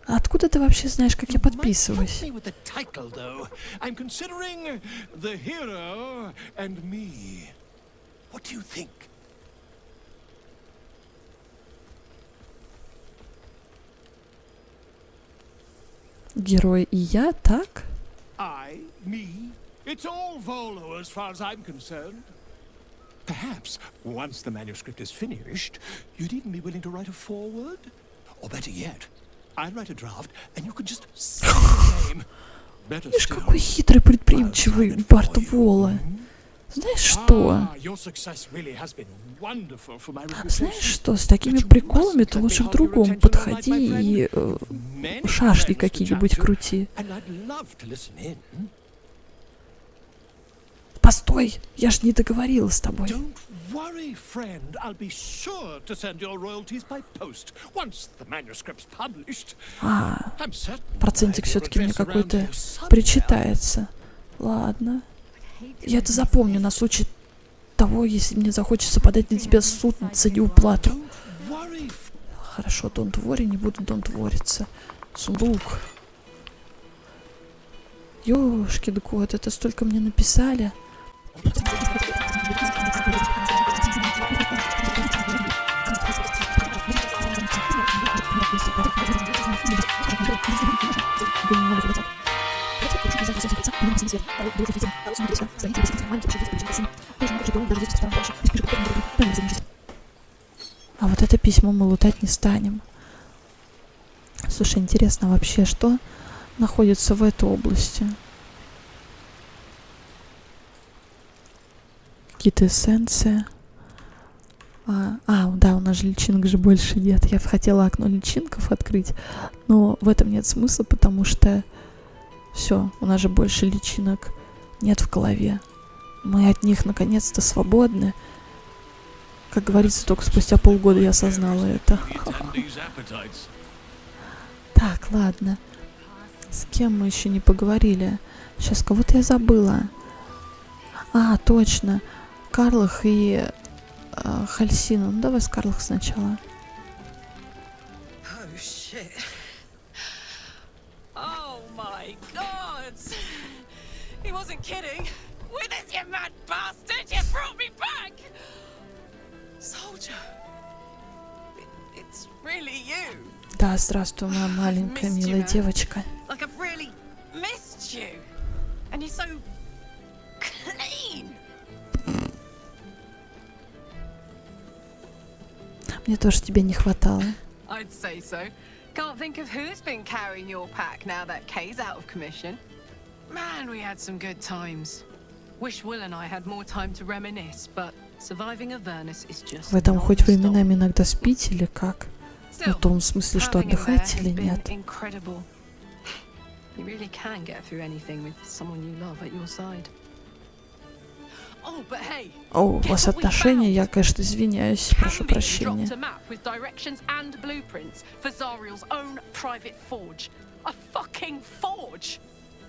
А откуда ты вообще знаешь, как я подписываюсь? Герой и я, так? I, me, it's all Volo as far as I'm concerned. Perhaps, once the manuscript is finished, you'd even be willing to write a foreword? Or better yet, Видишь, какой хитрый, предприимчивый Бартвола. Знаешь что? Знаешь что, с такими приколами ты лучше к другому подходи и шашни какие-нибудь крути. Постой, я ж не договорила с тобой. Процентик все-таки мне какой-то причитается. Ладно. Я это запомню на случай того, если мне захочется подать на тебя суд за неуплату. Хорошо, don't worry, не буду don't worry'ться. Сундук. Ёшкин кот, это столько мне написали. А вот это письмо мы лутать не станем. Слушай, интересно вообще, что находится в этой области? Какие-то эссенции. Да, у нас же личинок же больше нет. Я хотела окно личинков открыть, но в этом нет смысла, потому что все, у нас же больше личинок нет в голове. Мы от них наконец-то свободны. Как говорится, только спустя полгода я осознала это. Так, ладно. С кем мы еще не поговорили? Сейчас кого-то я забыла. Точно. Карлах и Хальсина. Ну, давай с Карлах сначала. Да, здравствуй, моя маленькая милая девочка. Мне тоже тебя не хватало. I'd say so. Can't think of who's been carrying your pack now that Kay's out of commission. Man, we had some good times. Wish Will and I had more time to reminisce, but surviving Avernus is just. Вы там хоть временами иногда спите или как? В том смысле, что отдыхаете или нет? You really can get through anything with someone you love at your side. У вас отношения, я, конечно, извиняюсь, прошу прощения.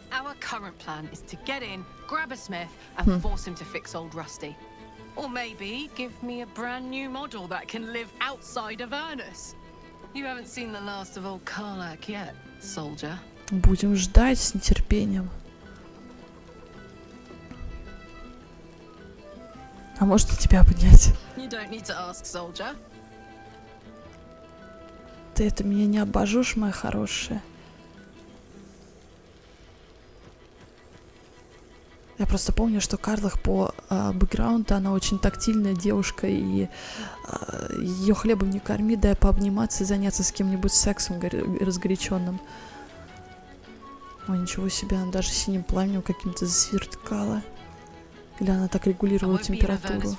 Our current plan is to get in, grab a smith, and force him to fix old Rusty. Or maybe give me a brand new model that can live outside of Avernus. You haven't seen the last of old Karlak yet, soldier. Будем ждать с нетерпением. А может и тебя обнять? You don't need to ask, soldier. Ты это меня не обожжешь, моя хорошая. Я просто помню, что Карлах по бэкграунду, она очень тактильная девушка, и ее хлебом не корми, дай пообниматься и заняться с кем-нибудь сексом разгоряченным. Ой, ничего себе, она даже синим пламенем каким-то засверкала. Или она так регулировала температуру.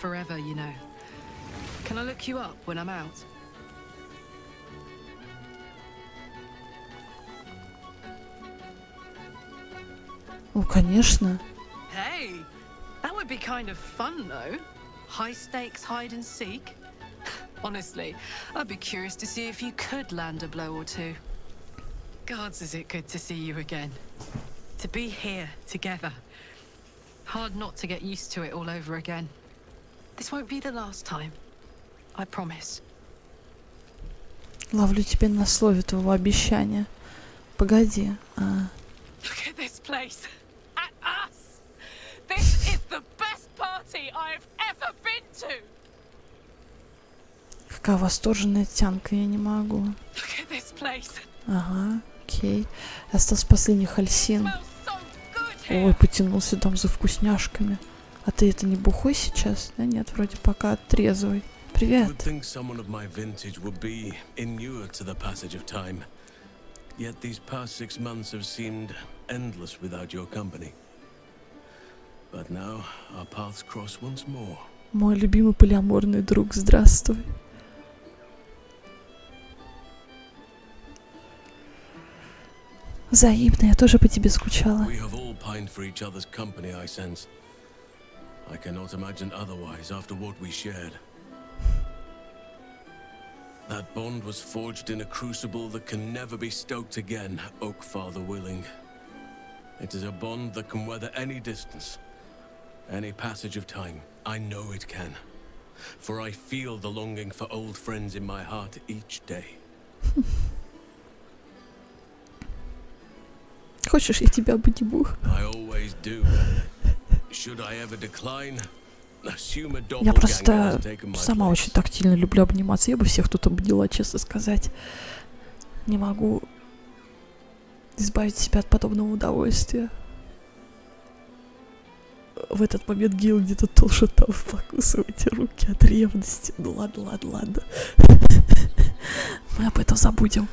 О, конечно. Hey, that would be kind of fun, though. High stakes hide and seek. Honestly, I'd be curious to see if you could land a blow or two. Gods, is it good to see you again. To be here together. Hard not to get used to it all over again. This won't be the last time. I promise. Ловлю тебя на слове твоего обещания. Погоди. Look at this place. At us. This is the best party I've ever been to. Какая восторженная тянка, я не могу. Look at this place. Ага, окей. Остался последний Хальсин. Ой, потянулся там за вкусняшками. А ты это не бухой сейчас? Да нет, вроде пока трезвый. Привет. Yet these past 6 months have seemed endless without your company. But now our paths cross once more. Мой любимый полиаморный друг, здравствуй. Взаимно, я тоже по тебе скучала. We have all pined for each other's company, I sense. I cannot imagine otherwise after what we shared. That bond was forged in a crucible that can never be stoked again, Oak Father willing. It is a bond that can weather any distance, any passage of time. I know it can. For I feel the longing for old friends in my heart each day. Хочешь, я тебя обниму? I always do. Should I ever decline? Я просто сама очень тактильно люблю обниматься. Я бы всех тут обняла, честно сказать. Не могу избавить себя от подобного удовольствия. В этот момент Гейл где-то тоже там покусывайте руки от ревности. Ну ладно. Мы об этом забудем.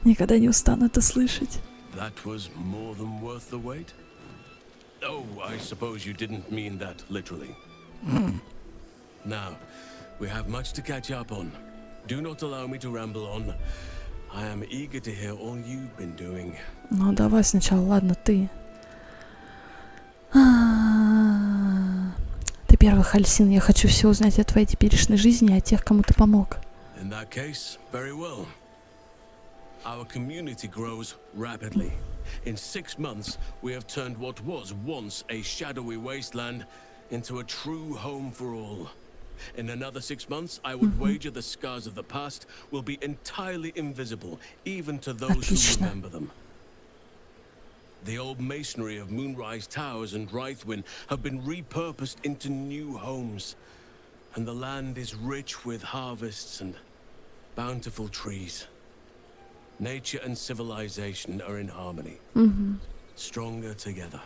Никогда не устану это слышать. That was more than worth the wait? Oh, I suppose you didn't mean that literally. Now, we have much to catch up on. Do not allow me to ramble on. I am eager to hear all you've been doing. Ну, давай сначала, ладно, ты. Ты первый, Хальсин. Я хочу все узнать о твоей теперешней жизни и о тех, кому ты помог. In that case, very well. Our community grows rapidly. In 6 months, we have turned what was once a shadowy wasteland into a true home for all. In another 6 months, I would wager the scars of the past will be entirely invisible, even to those who remember them. The old masonry of Moonrise Towers and Wraithwin have been repurposed into new homes, and the land is rich with harvests and bountiful trees. Nature and civilization are in harmony, stronger together.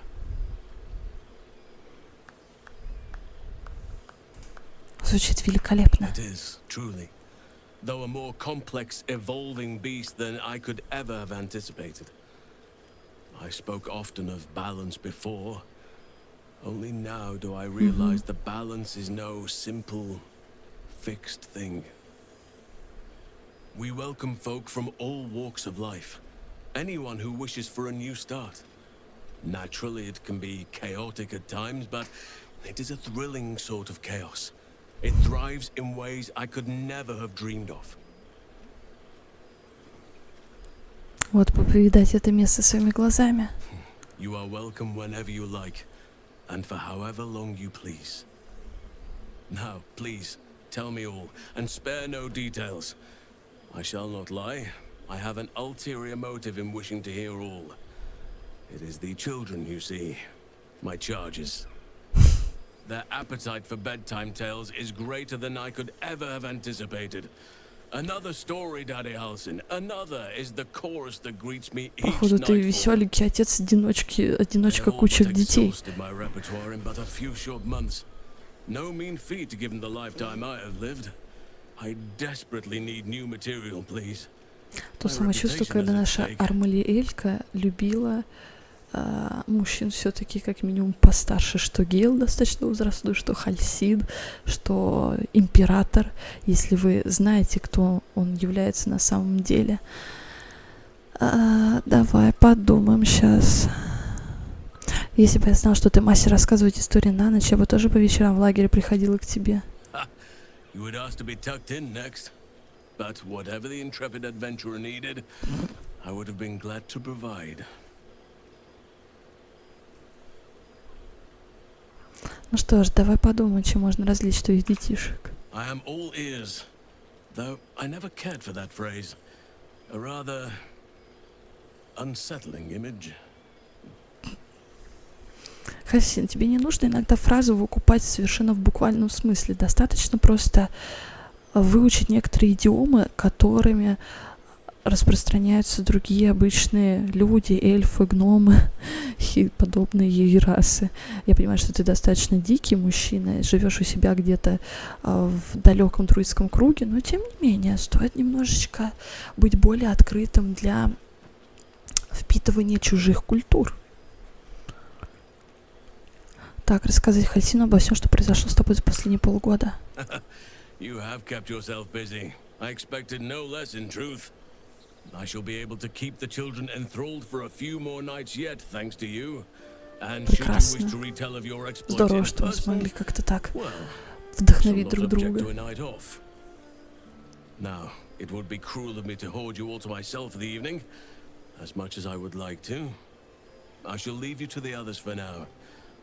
Звучит великолепно. It is, truly. Though a more complex, evolving beast than I could ever have anticipated. I spoke often of balance before. Only now do I realize that balance is no simple, fixed thing. We welcome folk from all walks of life. Anyone who wishes for a new start. Naturally, it can be chaotic at times, but it is a thrilling sort of chaos. It thrives in ways I could never have dreamed of. Вот повидать это место своими глазами. You are welcome whenever you like, and for however long you please. Now, please, tell me all, and spare no details. I shall not lie. I have an ulterior motive in wishing to hear all. It is the children, you see. My charges. Their appetite for bedtime tales is greater than I could ever have anticipated. Another story, Daddy Halsin. Another is the chorus that greets me each Походу, ты веселенький одиночка кучек детей. My repertoire in but a few short months. No mean feat given the lifetime I have lived. I desperately need new material, please. То самое чувство, когда наша АРМАРИЭЛЬКа любила мужчин все-таки как минимум постарше, что Гейл достаточно возрастной, что Хальсин, что Император, если вы знаете, кто он является на самом деле. Давай подумаем сейчас. Если бы я знал, что ты мастер рассказывать истории на ночь, я бы тоже по вечерам в лагере приходила к тебе. You would ask to be tucked in next, but whatever the intrepid adventurer needed, I would have been glad to provide. Ну что ж, давай подумаем, чем можно развлечь твоих детишек. I am all ears, though I never cared for that phrase. A rather unsettling image. Хальсин, тебе не нужно иногда фразу выкупать совершенно в буквальном смысле. Достаточно просто выучить некоторые идиомы, которыми распространяются другие обычные люди, эльфы, гномы и подобные ей расы. Я понимаю, что ты достаточно дикий мужчина, живешь у себя где-то в далеком друидском круге, но тем не менее стоит немножечко быть более открытым для впитывания чужих культур. Так, рассказать Хальсину обо всем, что произошло с тобой за последние полгода. You have kept yourself busy. I expected no less in truth. I shall be able to keep the children enthralled for a few more nights yet, thanks to you. And should you wish to retell of your exploits Здорово, что мы смогли как-то так вдохновить друг друга. Now, it would be cruel of me to hoard you all to myself for the evening, as much as I would like to. I shall leave you to the others for now,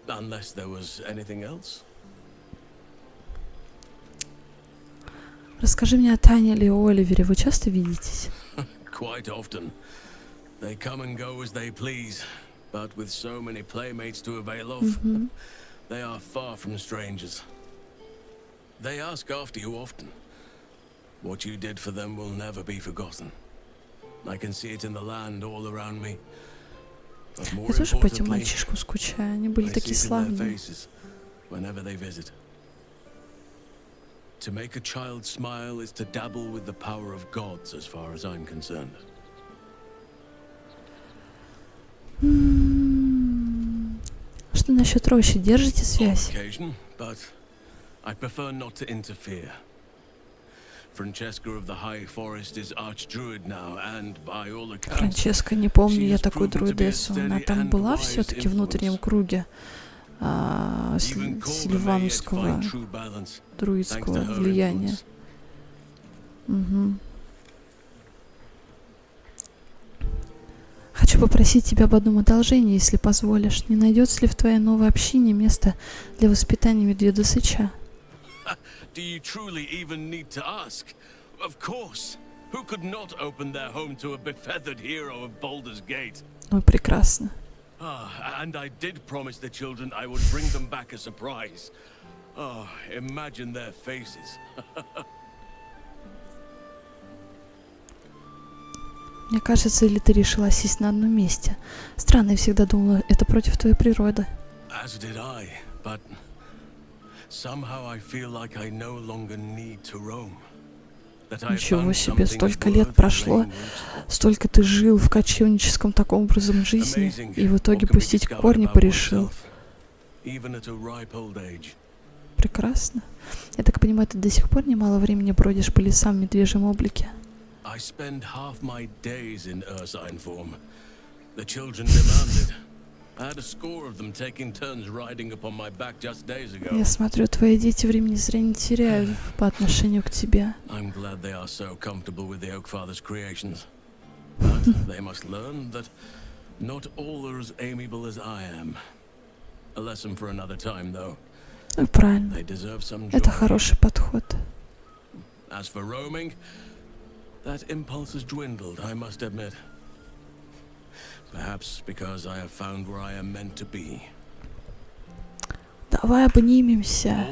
unless there was anything else. Расскажи мне о Тане или о Оливере. Вы часто видитесь? Quite often. They come and go as they please, but with so many playmates to avail of, they are far from strangers. They ask after you often. What you did for them will never be forgotten. I can see it in the land all around me. But more Я тоже по этим importantly, мальчишкам скучаю. Они были I такие see it in their славные. faces whenever they visit. To make a child smile is to dabble with the power of gods, as far as I'm concerned. Что насчет рощи? Держите связь? Occasion, but I prefer not to interfere. Francesca of the High Forest is Archdruid now, and by all accounts, Франческа, не помню я такую друидессу. Она там была все-таки в внутреннем круге сильванского друидского влияния. Хочу попросить тебя об одном одолжении, если позволишь. Не найдется ли в твоей новой общине место для воспитания медведя-сыча? Do you truly even need to ask? Of course. Who could not open their home to a befeathered hero of Baldur's Gate? Ну, прекрасно. And I did promise the children I would bring them back a surprise. Imagine their faces. Мне кажется, или ты решила сесть на одном месте? Странно, я всегда думала, это против твоей природы. As did I, but somehow I feel like I no longer need to roam. Ничего себе, столько лет прошло, столько ты жил в кочевническом таком образом жизни, и в итоге пустить корни порешил. Прекрасно. Я так понимаю, ты до сих пор немало времени бродишь по лесам в медвежьем облике. Я смотрю, твои дети времени зря не теряют по отношению к тебе. Ну, правильно. Это хороший подход. Давай обнимемся.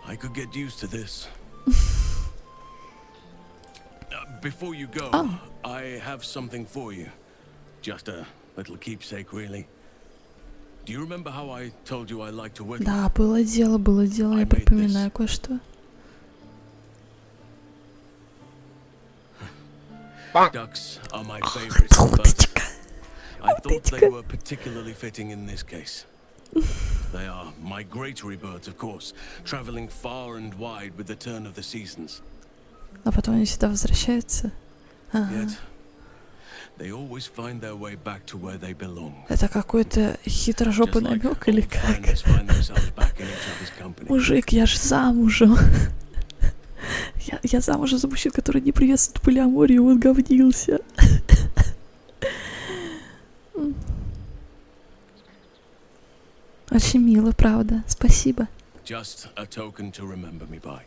I could get used to this. Before you go, I have something for you. Just a little keepsake, really. Do you remember how I told you I like to whittle? Да, было дело, я припоминаю кое-что. Ducks are my favorites, but I thought they were particularly fitting in this case. They are migratory birds, of course, traveling far and wide with the turn of the seasons. А потом они всегда возвращаются. Yet, they always find their way back to where they belong. Это какой-то хитрожопый намек или как? Мужик, я ж замужем. Я замужем за мужчин, который не приветствует полиаморию, он говнился. Очень мило, правда. Спасибо. Just a token to remember me by.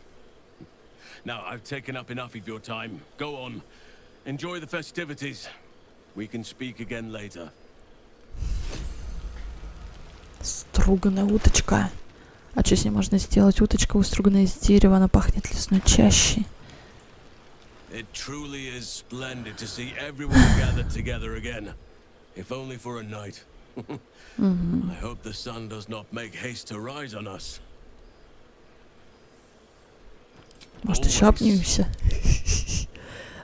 Now, I've taken up enough of your time. Go on. Enjoy the festivities. We can speak again later. Струганая уточка. А что с ней можно сделать? Уточка уструганная из дерева, она пахнет лесной чащей. It truly is splendid to see everyone gathered together again, if only for a night. I hope the sun does not make haste to rise on us. Может, еще обнимемся?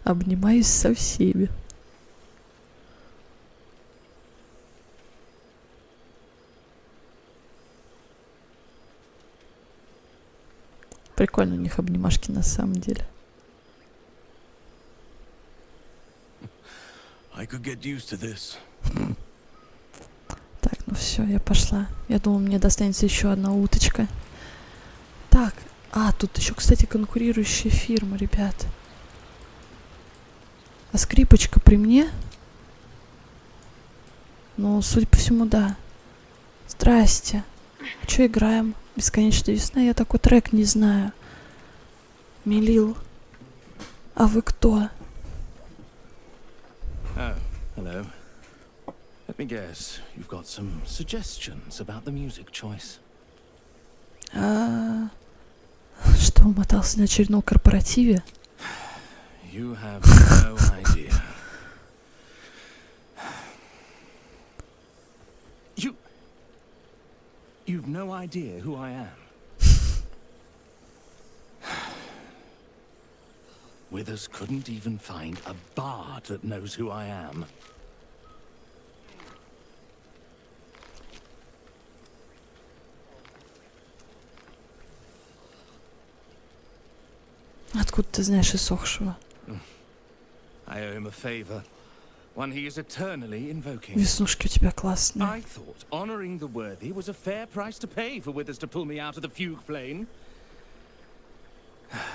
Обнимаюсь со всеми. Прикольно у них обнимашки на самом деле. I could get used to this. Так, ну все, я пошла. Я думала, мне достанется еще одна уточка. Так, тут еще, кстати, конкурирующая фирма, ребят. А скрипочка при мне? Ну, судя по всему, да. Здрасте. Че играем? Бесконечная весна? Я такой трек не знаю. Мелил. А вы кто? Oh, hello. Let me guess, you've got some suggestions about the music choice. Что, умотался на очередном корпоративе? You have no idea. You've no idea who I am. Withers couldn't even find a bard that knows who I am. Откуда ты знаешь иссохшего? I owe him a favor. One he is eternally invoking. Веснушки у тебя классные. I thought honoring the worthy was a fair price to pay for Withers to pull me out of the fugue plane.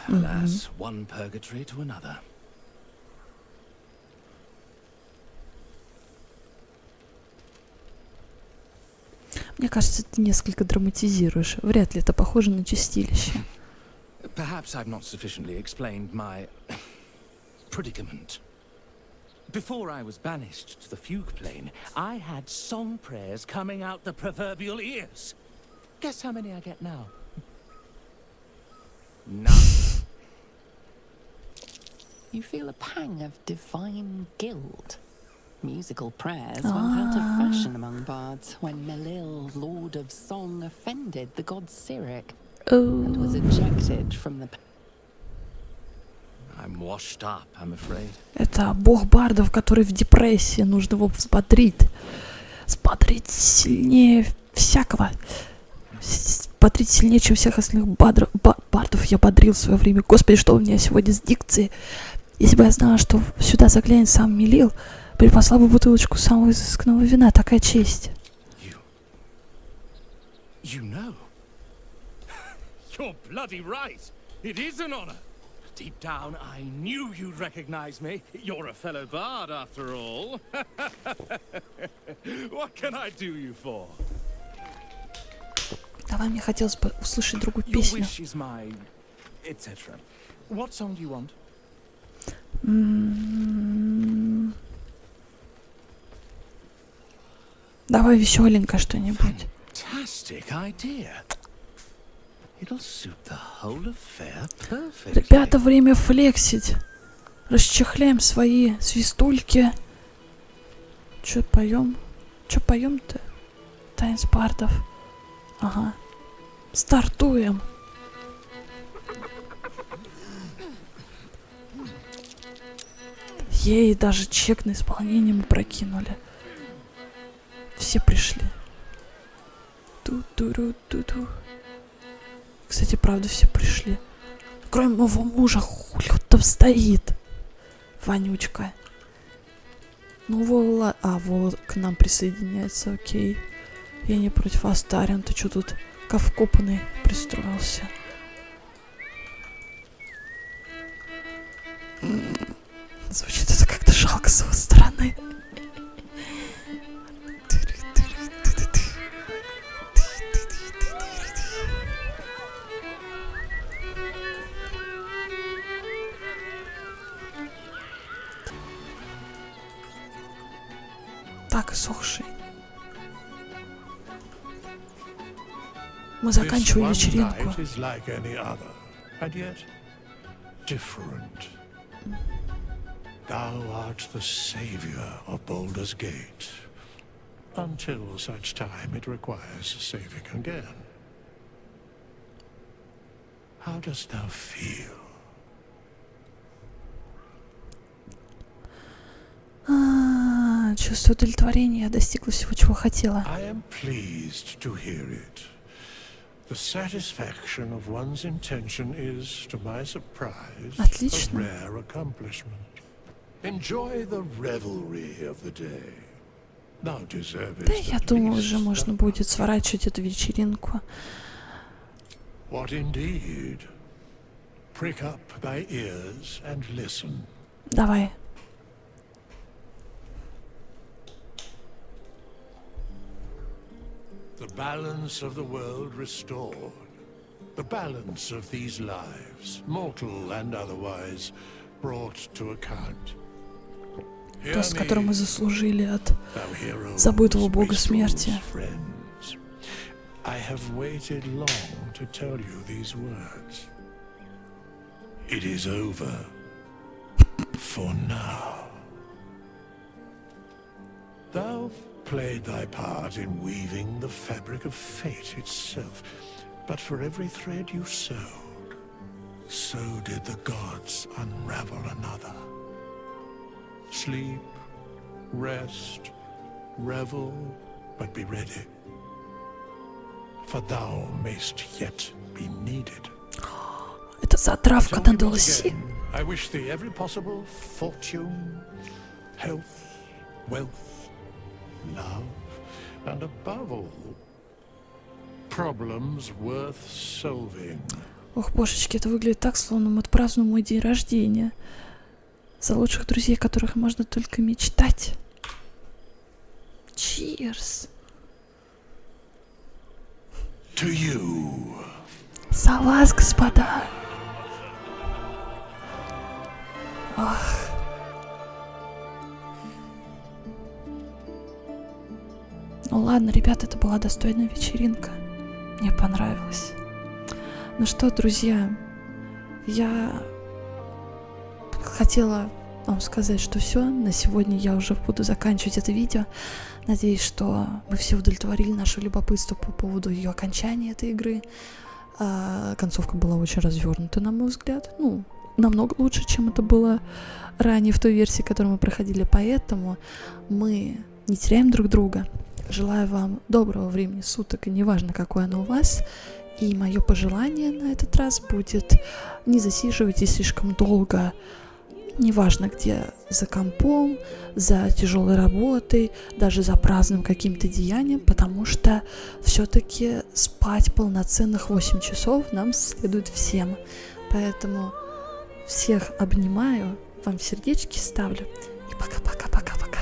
Alas, one purgatory to another. Мне кажется, ты несколько драматизируешь. Вряд ли это похоже на чистилище. Perhaps I've not sufficiently explained my predicament. Before I was banished to the fugue plane, I had song prayers coming out the proverbial ears. Guess how many I get now? None. You feel a pang of divine guilt. Musical prayers went out of fashion among bards when Melil, Lord of Song, offended the god Cyric and was ejected from the... I'm washed up, I'm afraid. Это бог бардов, который в депрессии. Нужно его взбодрить. Взбодрить сильнее всякого. Бодрить сильнее, чем всех остальных бардов я бодрил в свое время. Господи, что у меня сегодня с дикцией. Если бы я знала, что сюда заглянет сам Мелил, припасла бы бутылочку самого изысканного вина. Такая честь. You know. You're bloody right. It is an honor. Deep down, I knew you'd recognize me. You're a fellow bard, after all. What can I do you for? Давай, мне хотелось бы услышать другую песню. Your wish is my, etc. What song do you want? Давай веселенько что-нибудь. Fantastic idea. It'll suit the whole affair perfectly. Ребята, время флексить. Расчехляем свои свистульки. Че поем? Че поем-то? Танец бардов. Ага. Стартуем. Ей даже чек на исполнение мы прокинули. Все пришли. Ту-ту-ру-ту-ту. Кстати, правда, все пришли. Кроме моего мужа, хули он там стоит. Вонючка. Ну, Вола... Вола к нам присоединяется, окей. Я не против. Астариан, ты что тут как вкопанный пристроился? Звучит это как-то жалко с его стороны. Так иссохший. Мы заканчиваем вечеринку. Thou art the savior of Baldur's Gate, until such time it requires saving again. How dost thou feel? Чувство удовлетворения, я достигла всего, чего хотела. I am pleased to hear it. The satisfaction of one's intention is, to my surprise, Отлично. a rare accomplishment. Enjoy the revelry of the day. Thou deservest Да, я думаю, уже можно будет сворачивать эту вечеринку. What indeed? Prick up thy ears and listen. Давай. The balance of the world restored. The balance of these lives, mortal and otherwise, brought to account. То, с которым мы заслужили от забытого бога смерти. I have waited long to tell you these words. It is over. For now. Thou played thy part in weaving the fabric of fate itself, but for every thread you sewed, so did the gods unravel another. Sleep, rest, revel, but be ready. For thou mayst yet be needed. Это затравка на DLC. I wish thee every possible fortune, health, wealth, love, and above all, problems worth solving. Ох, божечки, это выглядит так, словно мы отпразднуем мой день рождения. За лучших друзей, которых можно только мечтать. Cheers. To you. За вас, господа. Ох. Ну ладно, ребята, это была достойная вечеринка. Мне понравилось. Ну что, друзья, я хотела вам сказать, что все, на сегодня я уже буду заканчивать это видео. Надеюсь, что вы все удовлетворили наше любопытство по поводу ее окончания этой игры. Концовка была очень развернута, на мой взгляд. Ну, намного лучше, чем это было ранее в той версии, которую мы проходили. Поэтому мы не теряем друг друга. Желаю вам доброго времени суток, и неважно, какое оно у вас. И мое пожелание на этот раз будет: не засиживайтесь слишком долго, неважно где, за компом, за тяжелой работой, даже за праздным каким-то деянием, потому что все-таки спать полноценных 8 часов нам следует всем. Поэтому всех обнимаю, вам сердечки ставлю, и пока-пока-пока-пока.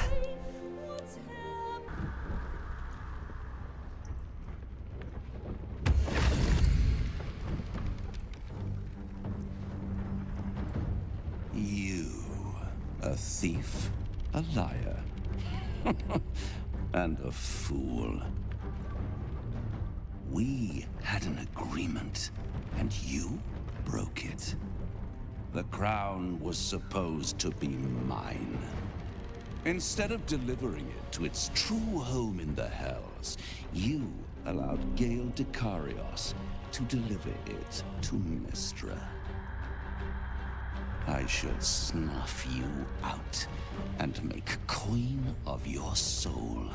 A thief, a liar, and a fool. We had an agreement, and you broke it. The crown was supposed to be mine. Instead of delivering it to its true home in the Hells, you allowed Gale Dekarios to deliver it to Mystra. I shall snuff you out and make queen of your soul.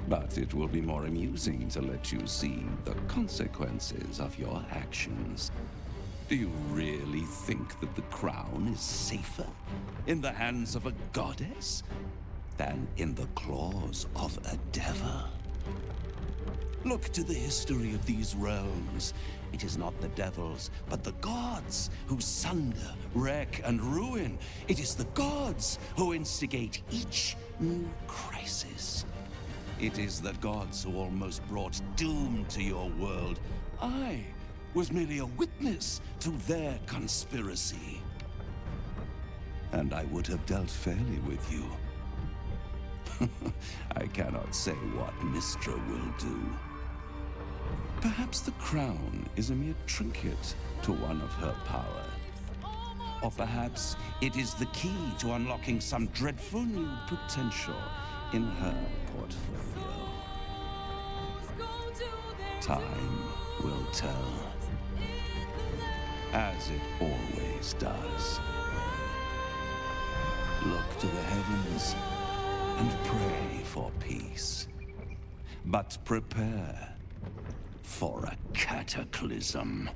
But it will be more amusing to let you see the consequences of your actions. Do you really think that the crown is safer in the hands of a goddess than in the claws of a devil? Look to the history of these realms. It is not the devils, but the gods who sunder, wreck, and ruin. It is the gods who instigate each new crisis. It is the gods who almost brought doom to your world. I was merely a witness to their conspiracy. and I would have dealt fairly with you. I cannot say what Mistra will do. Perhaps the crown is a mere trinket to one of her power. Or perhaps it is the key to unlocking some dreadful new potential in her portfolio. Time will tell, as it always does. Look to the heavens and pray for peace. But prepare for a cataclysm.